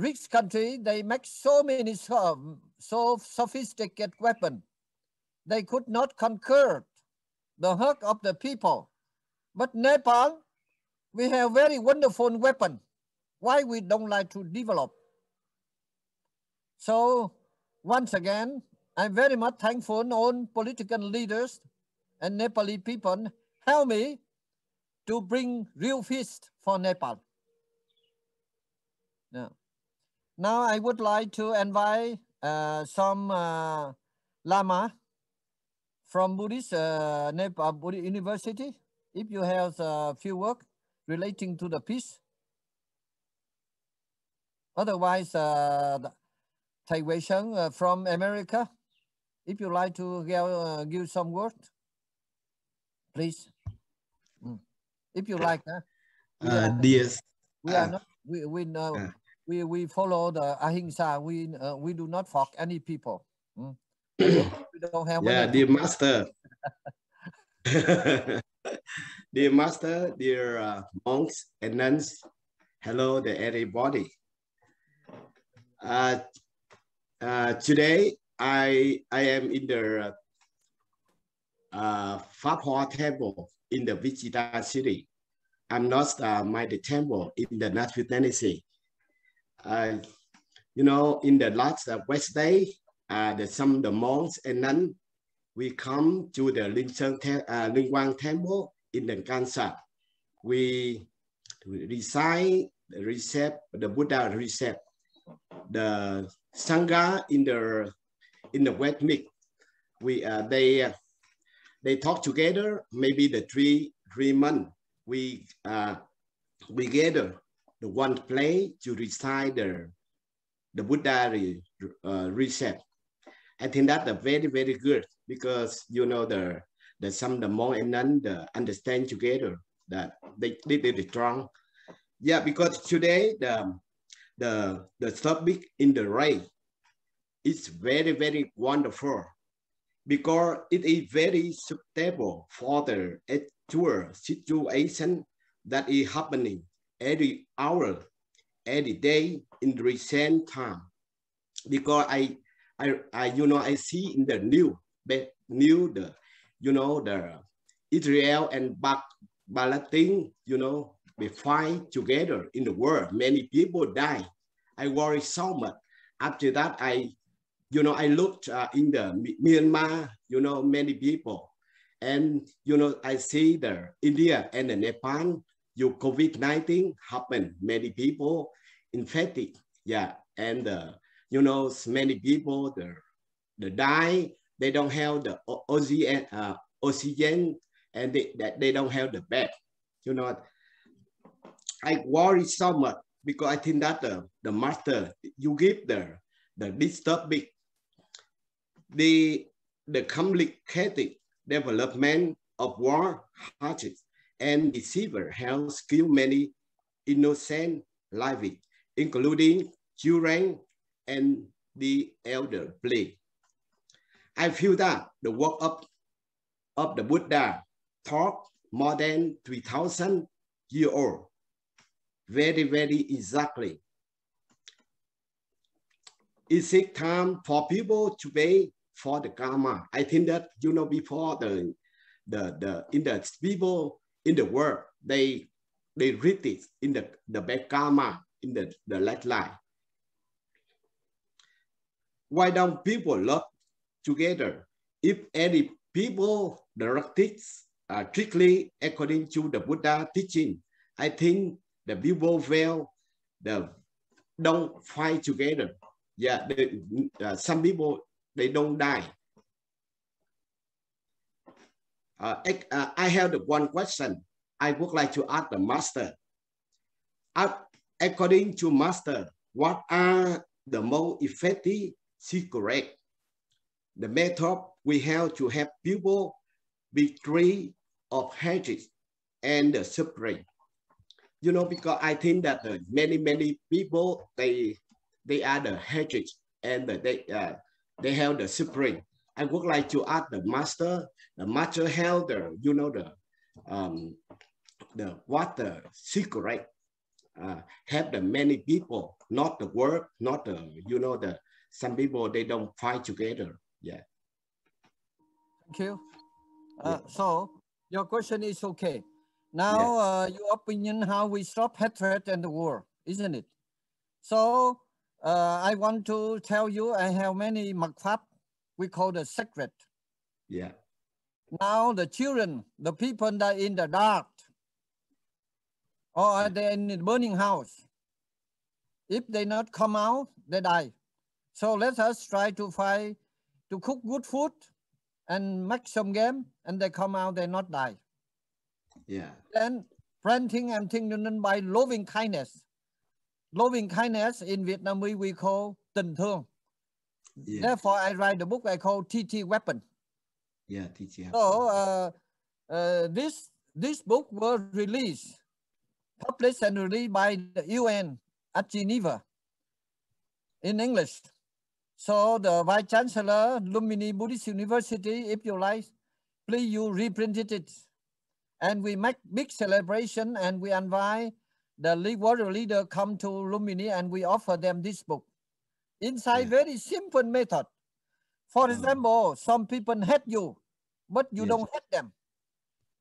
rich country, they make so many so sophisticated weapons. They could not conquer the heart of the people. But Nepal, we have very wonderful weapon. Why we don't like to develop? So once again, I'm very much thankful all political leaders and Nepali people help me to bring real peace for Nepal. Now I would like to invite some Lama from Buddhist Nepal Buddhist University. If you have a few work relating to the peace. Otherwise, Thầy Huyen from America. If you like to give some words, please. If you like, dear, we are not. We know. We follow the ahimsa. We do not fuck any people. We don't have. Yeah, dear master. Dear master, dear monks and nuns, hello to everybody. Today I am in the Pháp Hoa Temple in the Wichita city. I'm not the temple in the Nashville, Tennessee. You know, in the last Wednesday, the monks and nuns, we come to the Linh Quang Temple in the Kansas. We recite the Buddha recite the Sangha in the wet mix. They talk together. Maybe the three months we gather the one place to recite the Buddha recite. I think that's very, very good because you know the monk and nun understand together that they strong. Yeah, because today the topic in the race is very, very wonderful because it is very suitable for the actual situation that is happening every hour, every day in the recent time. Because I see in the the Israel and Palestine, they fight together in the world. Many people die. I worry so much. After that, I looked in the Myanmar, many people, and I see the India and the Nepal. COVID-19 happened. Many people infected. Yeah, and many people they die. They don't have the oxygen, and they don't have the bed. I worry so much because I think that the master you give this topic, the complicated development of war, hatred, and deceiver has killed many innocent lives, including children and the elderly. I feel that the work of the Buddha taught more than 3,000 years old. Very, very exactly. Is it time for people to pay for the karma? I think that before the people in the world they read it in the bad karma in the last life. Why don't people love together? If any people directed strictly according to the Buddha teaching, I think the people don't fight together. Yeah, some people they don't die. I have the one question I would like to ask the master. According to master, what are the most effective secret? The method we have to help people be free of hatred and the suffering. Because I think that many people they are the hatred and they have the suffering. I would like to ask the master. The master have what the secret have the many people, not the world, not the some people they don't fight together. Yeah. Thank you. So your question is okay. Now, your opinion how we stop hatred in the world, isn't it? So I want to tell you, I have many makfap we call the secret. Yeah. Now the children, the people that are in the dark, or are they in the burning house? If they not come out, they die. So let us try to find to cook good food and make some game, and they come out, they not die. Yeah. Then planting and thinking by loving kindness. Loving kindness in Vietnamese we call tình thương. Yeah. Therefore, I write the book I call TT Weapon. Yeah, teacher. So this book was released, published and released by the UN at Geneva in English. So the Vice Chancellor, Lumini Buddhist University, if you like, please you reprinted it. And we make big celebration and we invite the world leader come to Lumini and we offer them this book. Inside very simple method. For example, some people hate you, but you don't hate them.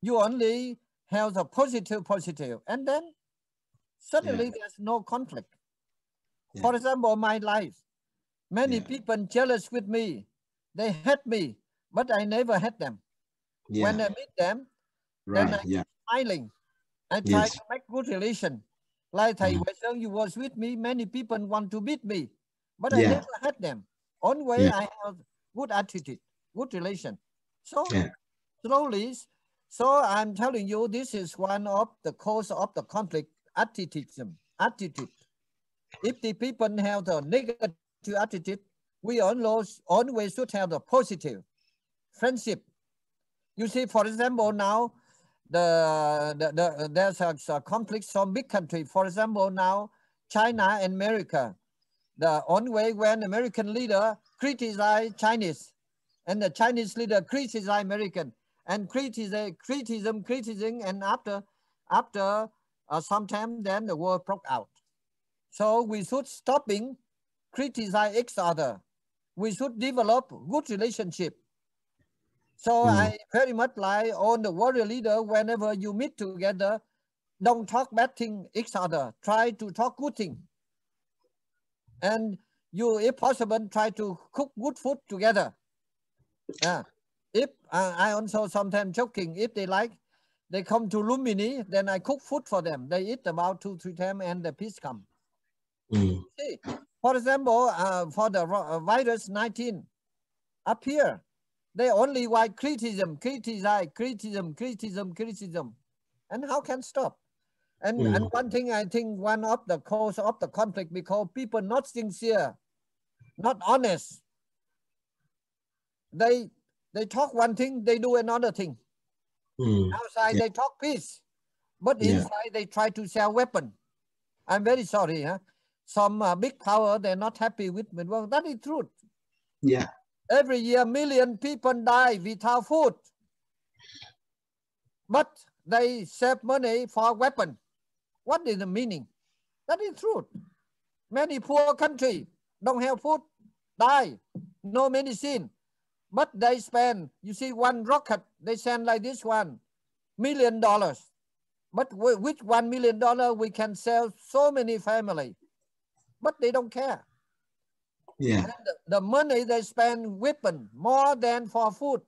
You only have the positive, and then suddenly there's no conflict. For example, my life, many people jealous with me. They hate me, but I never hate them. When I meet them, then I keep smiling. I try to make good relation. Like Thầy Huyền, you was with me, many people want to beat me, but I never hate them. Only way I have good attitude, good relation. So slowly, so I'm telling you, this is one of the cause of the conflict, attitude. If the people have the negative attitude, we always should have the positive friendship. You see, for example, now there's a conflict from big country. For example, now China and America. The only way when American leader criticize Chinese, and the Chinese leader criticize American, and criticism, and after some time, then the war broke out. So we should stopping criticize each other. We should develop good relationship. So I very much like all the warrior leader, whenever you meet together, don't talk bad thing each other. Try to talk good thing. And you, if possible, try to cook good food together. If I also sometimes joking, if they like, they come to Lumini, then I cook food for them. They eat about 2-3 times and the peace come. See, for example, for the virus 19 up here, they only like criticism. And how can stop? And one thing I think one of the cause of the conflict, because people not sincere, not honest. They talk one thing, they do another thing. Outside they talk peace, but inside they try to sell weapon. I'm very sorry. Some big power, they're not happy with me. Well, that is truth. Every year, million people die without food. But they save money for weapon. What is the meaning? That is truth. Many poor country don't have food, die, no medicine. But they spend, you see, one rocket, they send like this $1 million. But with $1 million, we can sell so many families. But they don't care. And the money they spend weapon more than for food.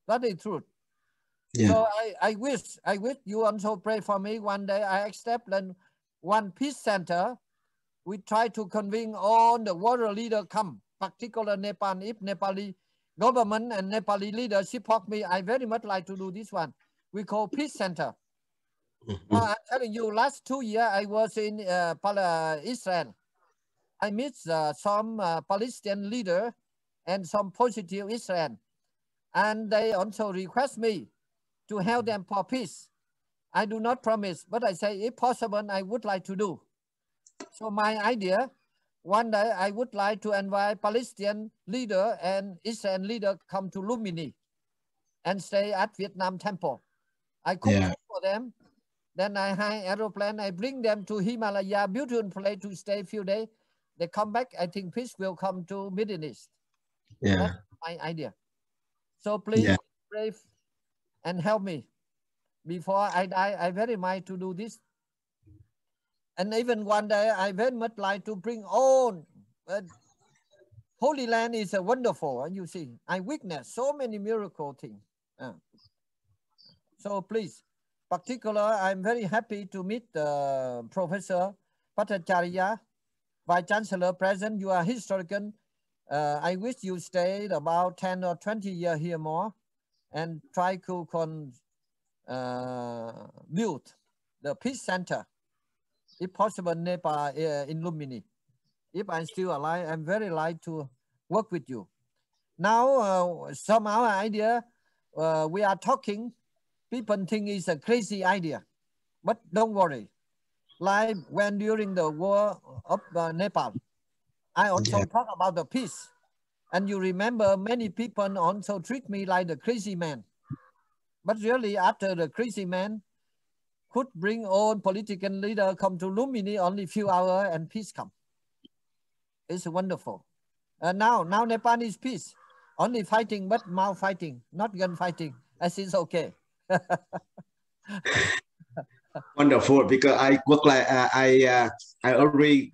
That is truth. So I wish you also pray for me. One day I accept one peace center. We try to convene all the world leaders come, particularly Nepal. If Nepali government and Nepali leaders support me, I very much like to do this one. We call peace center. I'm telling you, last 2 years I was in Israel. I met some Palestinian leader and some positive Israel. And they also request me to help them for peace. I do not promise, but I say if possible, I would like to do. So my idea, one day I would like to invite Palestinian leader and Israel leader come to Lumini and stay at Vietnam temple. I cook food for them. Then I hire aeroplane. I bring them to Himalaya, beautiful place to stay a few days. They come back. I think peace will come to Middle East. That's my idea. So please pray and help me. Before I die, I very much to do this. And even one day, I very much like to bring all. Holy Land is wonderful. You see, I witnessed so many miracle things. So please, particular, I'm very happy to meet Professor Bhattacharya, Vice Chancellor present. You are historian. I wish you stayed about 10 or 20 years here more and try to build the peace center, if possible, Nepal in Lumini. If I'm still alive, I'm very like to work with you. Now, some our idea, we are talking, people think it's a crazy idea, but don't worry. Like when during the war of Nepal, I also talk about the peace. And you remember many people also treat me like the crazy man. But really, after the crazy man could bring all political leader come to Lumini only few hours and peace come. It's wonderful. Now Nepal is peace. Only fighting, but mouth fighting, not gun fighting. As it's okay. Wonderful, because I work like I already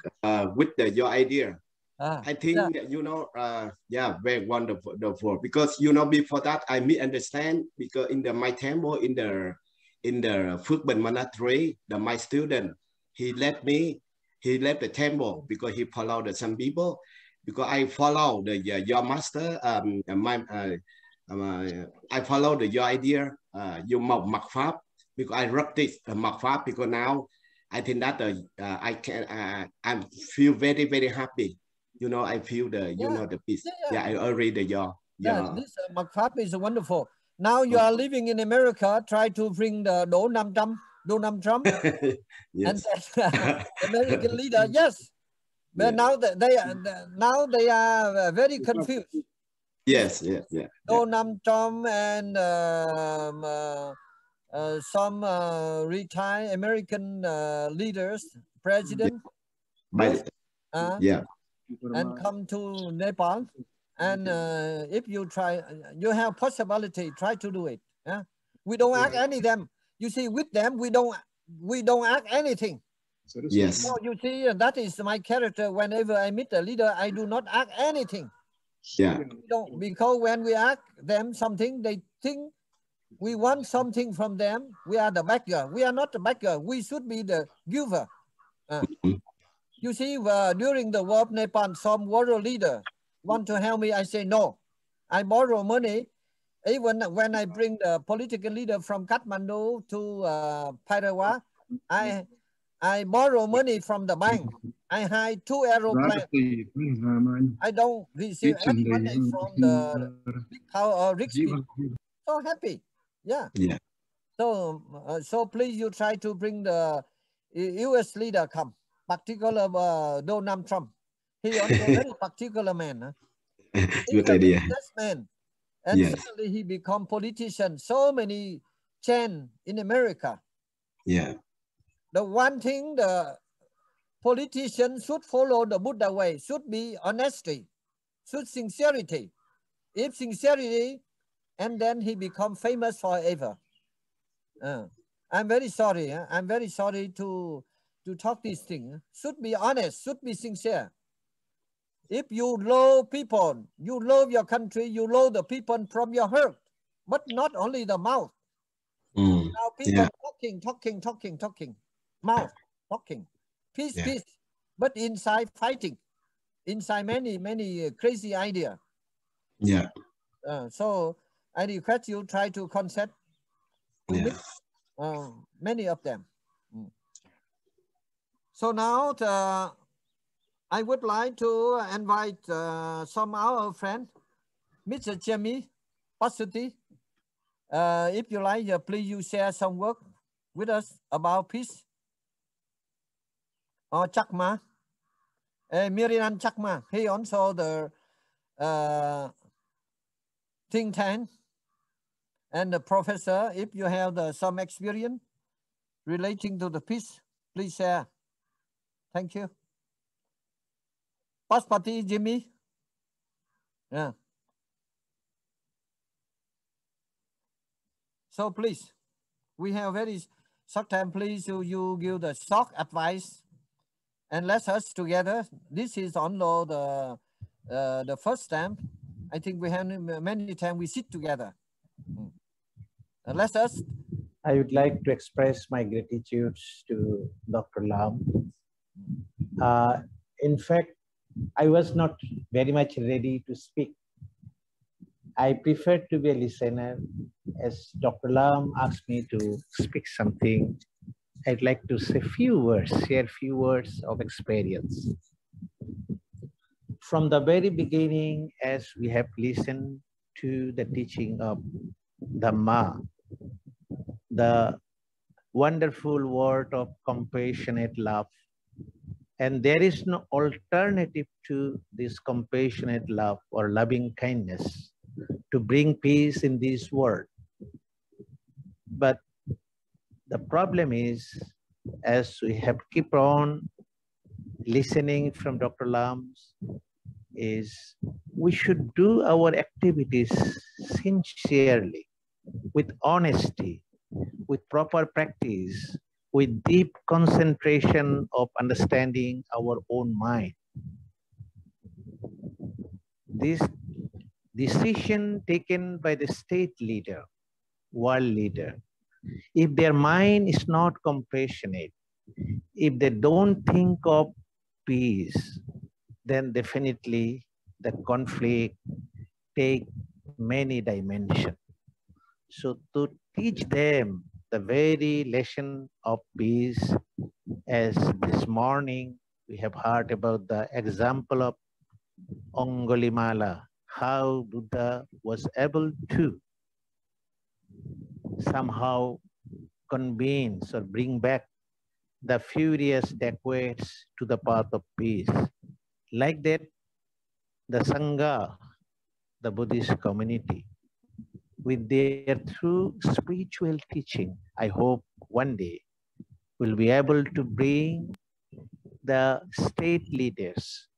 with your idea. I think very wonderful. Because before that I misunderstand, because in my temple in the Phước Monastery, my student, he left the temple because he followed some people. Because I follow your master, I follow your idea, your mặc pháp, because I practice the mặc pháp, because now I think that I feel very, very happy. I feel the peace. I already This mặc pháp is wonderful. Now you are living in America. Try to bring the Donald Trump, yes. And American leader. Yes. But now they are very confused. Yes. Donald Trump and some retired American leaders, president, and come to Nepal. And if you try, you have possibility. Try to do it. We don't ask any of them. You see, with them we don't ask anything. Yes. So you see, that is my character. Whenever I meet a leader, I do not ask anything. Because when we ask them something, they think we want something from them. We are the beggar. We are not the beggar. We should be the giver. You see, during the war of Nepal, some world leader want to help me. I say no. I borrow money. Even when I bring the political leader from Kathmandu to Pairawa, I borrow money from the bank. I hire 2 aeroplanes. I don't receive any money from the big power or rich people. So happy. So please, you try to bring the U.S. leader come, particular Donald Trump. He also a very particular man. He's a businessman. And suddenly he become politician. So many change in America. The one thing the politician should follow the Buddha way, should be honesty, should sincerity. If sincerity, and then he become famous forever. I'm very sorry. I'm very sorry to talk these things. Should be honest, should be sincere. If you love people, you love your country, you love the people from your heart, but not only the mouth. Now people talking. Mouth talking, peace, but inside fighting, inside many crazy idea. So I request you try to concept many of them. So now I would like to invite some of our friends, Mr. Jimmy Pasuti. If you like, please you share some work with us about peace. Or Chakma, Miriam Chakma, he also the think tank and the professor. If you have some experience relating to the peace, please share. Thank you. Paspati Jimmy. So please, we have very short time. Please you give the short advice. And let us together. This is only the first time. I think we have many times we sit together. Let us. I would like to express my gratitude to Dr. Lam. In fact, I was not very much ready to speak. I preferred to be a listener. As Dr. Lam asked me to speak something, I'd like to say few words, share few words of experience. From the very beginning, as we have listened to the teaching of Dhamma, the wonderful word of compassionate love, and there is no alternative to this compassionate love or loving kindness to bring peace in this world. But the problem is, as we have keep on listening from Dr. Lams, is we should do our activities sincerely, with honesty, with proper practice, with deep concentration of understanding our own mind. This decision taken by the state leader, world leader, if their mind is not compassionate, if they don't think of peace, then definitely the conflict take many dimensions. So to teach them the very lesson of peace, as this morning we have heard about the example of Angulimala, how Buddha was able to somehow convince or bring back the furious dacoits to the path of peace. Like that, the Sangha, the Buddhist community, with their true spiritual teaching, I hope one day will be able to bring the state leaders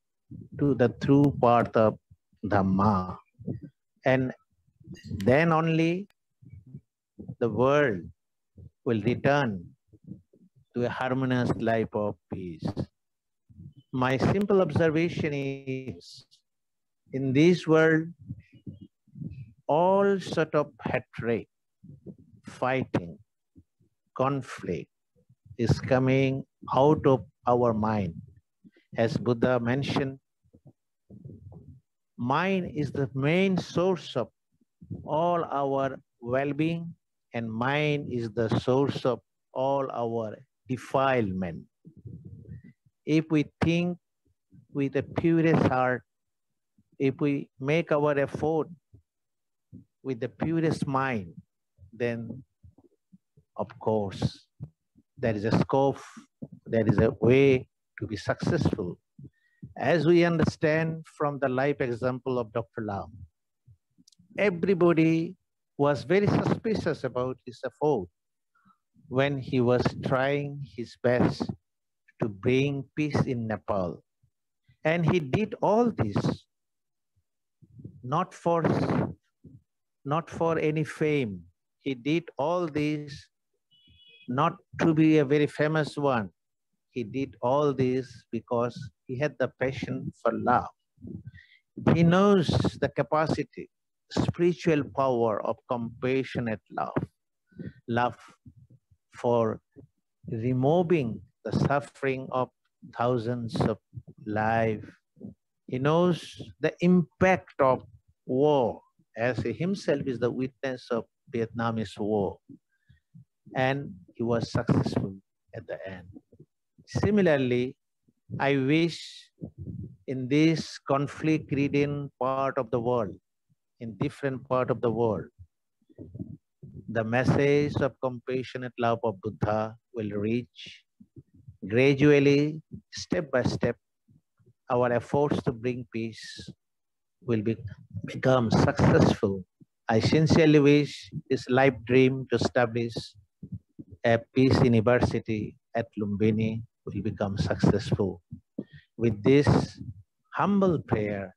to the true path of Dhamma. And then only the world will return to a harmonious life of peace. My simple observation is, in this world, all sort of hatred, fighting, conflict is coming out of our mind. As Buddha mentioned, mind is the main source of all our well-being, and mind is the source of all our defilement. If we think with the purest heart, if we make our effort with the purest mind, then of course there is a scope, there is a way to be successful. As we understand from the life example of Dr. Lam, everybody was very suspicious about his effort when he was trying his best to bring peace in Nepal. And he did all this not for any fame. He did all this not to be a very famous one. He did all this because he had the passion for love. He knows the capacity, spiritual power of compassionate love. Love for removing the suffering of thousands of lives. He knows the impact of war, as he himself is the witness of Vietnamese war. And he was successful at the end. Similarly, I wish in this conflict-ridden part of the world, in different part of the world, the message of compassionate love of Buddha will reach gradually, step by step. Our efforts to bring peace will become successful. I sincerely wish this life dream to establish a peace university at Lumbini will become successful. With this humble prayer,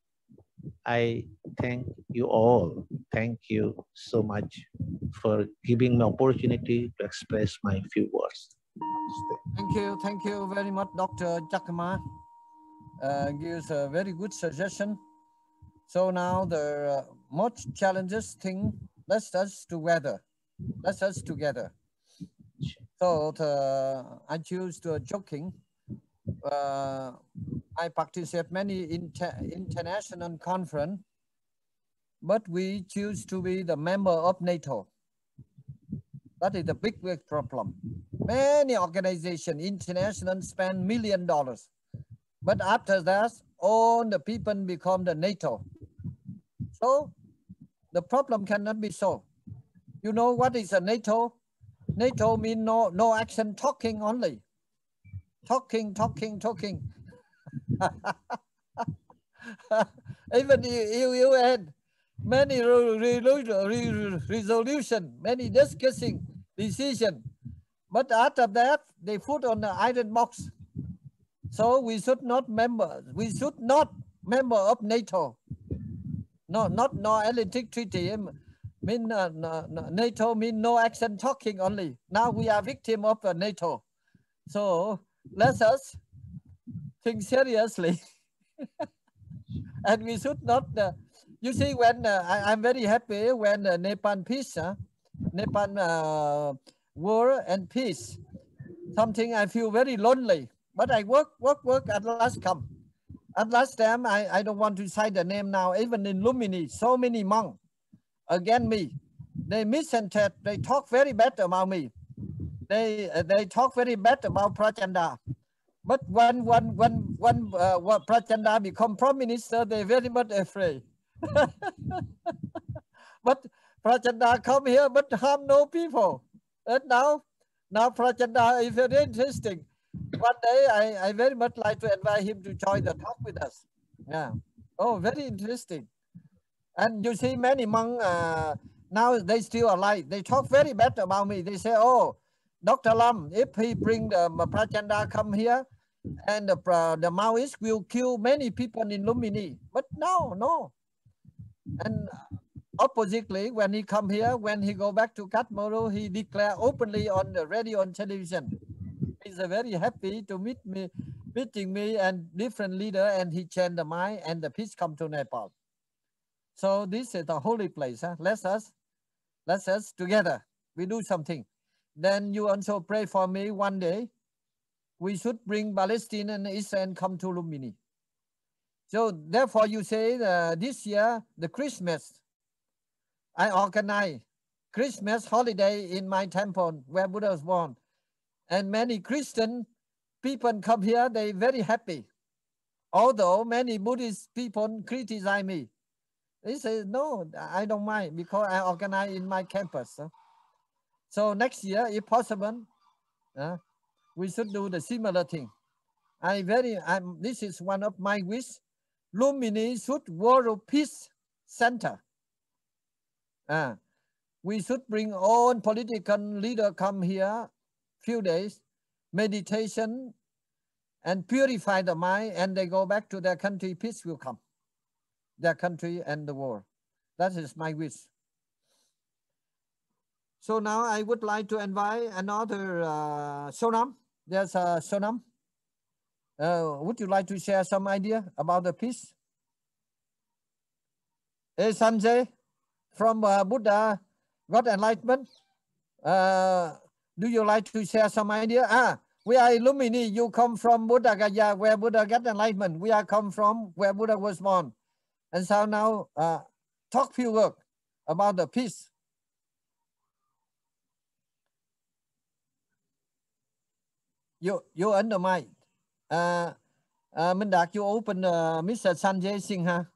I thank you all. Thank you so much for giving me opportunity to express my few words. Thank you very much, Dr. Jakama. Gives a very good suggestion. So now the most challenges thing, let's us together. So I choose to joking. I participate many international conference, but we choose to be the member of NATO. That is the big problem. Many organizations, international, spend $1 million. But after that, all the people become the NATO. So the problem cannot be solved. You know what is a NATO? NATO means no action, talking only. Talking. Even UN, many resolution, many discussing decision. But after that, they put on the iron box. So we should not member of NATO. No Atlantic Treaty. NATO means no action, talking only. Now we are victim of NATO. So let us think seriously. And we should not, you see, when I'm very happy when Nepal peace, Nepal war and peace, something I feel very lonely, but I work, at last come. At last time, I don't want to cite the name now, even in Lumini, so many monks against me. They misinterpret, they talk very bad about me. They talk very bad about Prachanda. But when Prachanda become prime minister, they very much afraid. But Prachanda come here, but harm no people. And now Prachanda is very interesting. One day, I very much like to invite him to join the talk with us. Yeah. Oh, very interesting. And you see many monks, now they still alive. They talk very bad about me. They say, oh, Dr. Lam, if he bring the Prachanda come here, and the Maoists will kill many people in Lumini. But no. And oppositely, when he come here, when he go back to Kathmandu, he declare openly on the radio and television. He's very happy to meeting me and different leader, and he changed the mind and the peace come to Nepal. So this is the holy place. Huh? Let's us together, we do something. Then you also pray for me one day. We should bring Palestine and Israel come to Lumini. So therefore you say this year, the Christmas, I organize Christmas holiday in my temple where Buddha was born. And many Christian people come here, they very happy. Although many Buddhist people criticize me. They say, no, I don't mind because I organize in my campus. So next year, if possible, we should do the similar thing. This is one of my wish. Lumini should World Peace Center. We should bring all political leaders come here, few days, meditation, and purify the mind, and they go back to their country, peace will come. Their country and the world. That is my wish. So now I would like to invite another Sonam. There's Sonam. Would you like to share some idea about the peace? Hey, Sanjay, from Buddha, God Enlightenment. Do you like to share some idea? We are Lumini. You come from Buddha Gaya, where Buddha got enlightenment. We are come from where Buddha was born. And so now, talk few words about the peace. You under mic. Mindak, you open Mr. Sanjay Singha.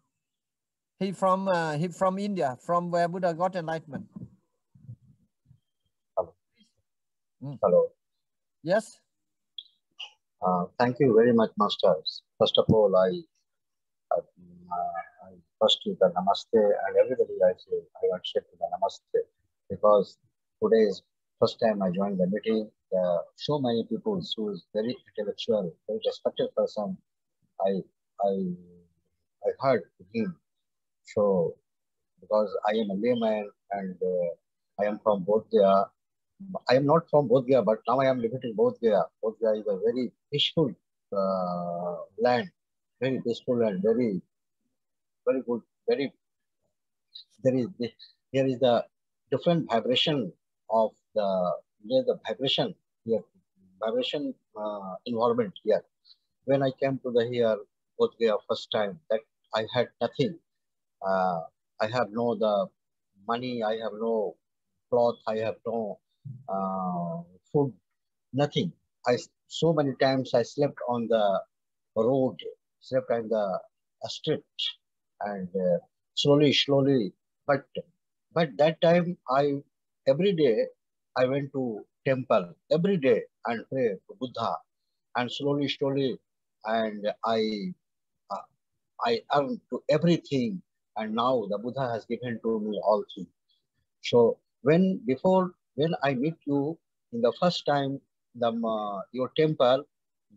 He from India, from where Buddha got enlightenment. Hello. Hello. Yes. Thank you very much, Masters. First of all, I first to the Namaste, and everybody I say I accept the Namaste, because today is first time I joined the meeting. So many people who is very intellectual, very respected person. I heard him. So because I am a layman and I am from Bodh Gaya. I am not from Bodh Gaya, but now I am living in Bodh Gaya. Bodh Gaya is a very peaceful land, very peaceful and very good. Here is the different vibration of the vibration here, vibration environment here. When I came to the here Bodh Gaya first time, that I had nothing. I have no the money. I have no cloth. I have no food. Nothing. So many times I slept on the road slept in the street, and slowly. But that time every day I went to temple every day and pray to Buddha, and slowly, and I earned to everything, and now the Buddha has given to me all things. So when I meet you in the first time, your temple,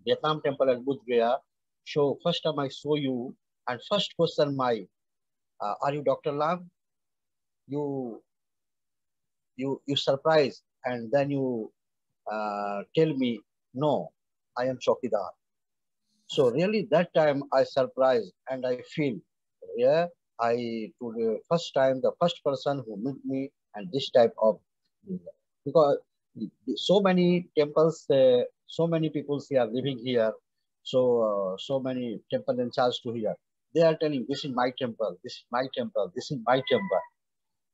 Vietnam temple at Bodh Gaya, so first time I saw you, and first question are you Dr. Lam? You surprise, and then you tell me, no, I am Chokidar. So really that time I surprised, and I feel, yeah, to the first time, the first person who meet me, and this type of, because so many temples, so many people are living here, so many temple in charge to here. They are telling, this is my temple, this is my temple, this is my temple.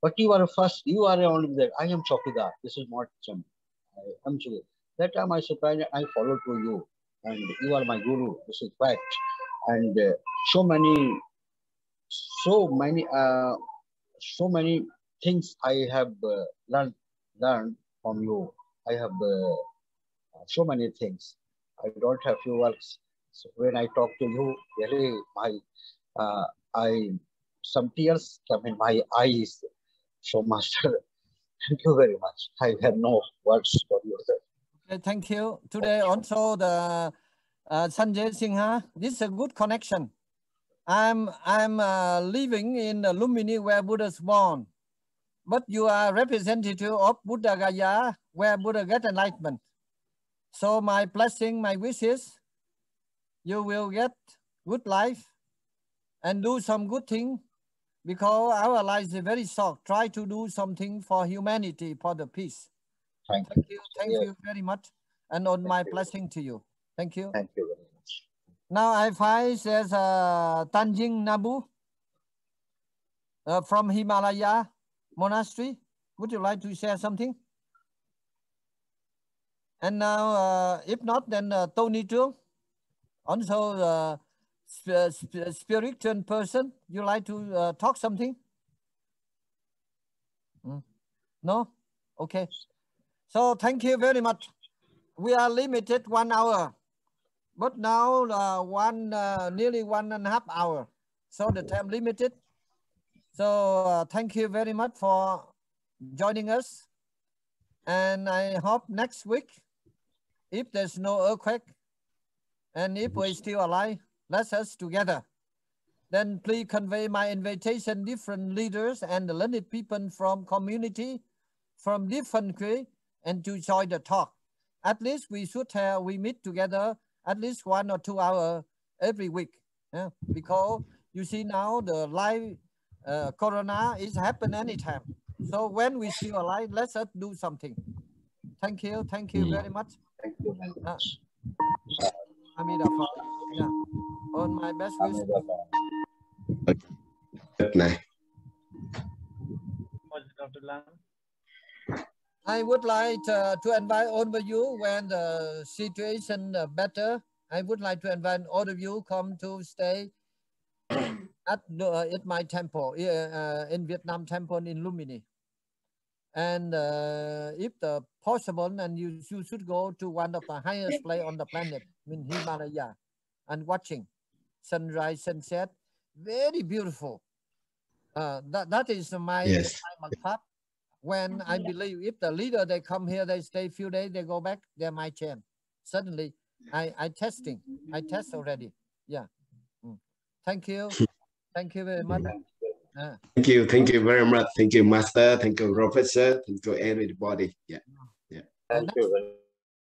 But you are first, you are only there. I am Chokidar. This is not temple. I am Chokidar. That time I surprised, I followed to you, and you are my guru. This is fact. And so many things I have learned from you. I have so many things. I don't have few words. So when I talk to you, really, some tears come in my eyes. So, Master, thank you very much. I have no words for you. Okay, thank you. Today also the Sanjay Singha. This is a good connection. I'm living in Lumini where Buddha is born, but you are representative of Buddha Gaya where Buddha get enlightenment. So my blessing, my wishes, you will get good life and do some good thing, because our life is very short. Try to do something for humanity, for the peace. Thank you very much, and on my blessing to you. Thank you. Thank you very much. Now I find there's Tanjing Nabu from Himalaya Monastery. Would you like to share something? And now, if not, then Tony Trương, also spiritual person. You like to talk something? No? Okay. So thank you very much. We are limited 1 hour, but now nearly 1.5 hours. So the time limited. So thank you very much for joining us. And I hope next week, if there's no earthquake, and if we're still alive, let's us together. Then please convey my invitation, different leaders and the learned people from community, from different country, and to join the talk. At least we should have, we meet together at least 1 or 2 hours every week. Because you see now the live corona is happen anytime. So when we still alive, let's us do something. Thank you very much. Thank you very much. Yeah. On my best wishes. Good night. Dr. Lam. I would like to invite all of you when the situation better. I would like to invite all of you come to stay at my temple in Vietnam temple in Lumini. And if possible, and you should go to one of the highest place on the planet, in Himalaya, and watching sunrise, sunset, very beautiful. That is my path. When I believe if the leader, they come here, they stay a few days, they go back, they're my chance. Suddenly, I test already. Yeah. Thank you. Thank you very much. Thank you very much. Thank you, Master. Thank you, Professor. Thank you, everybody. Yeah. Thank you very much.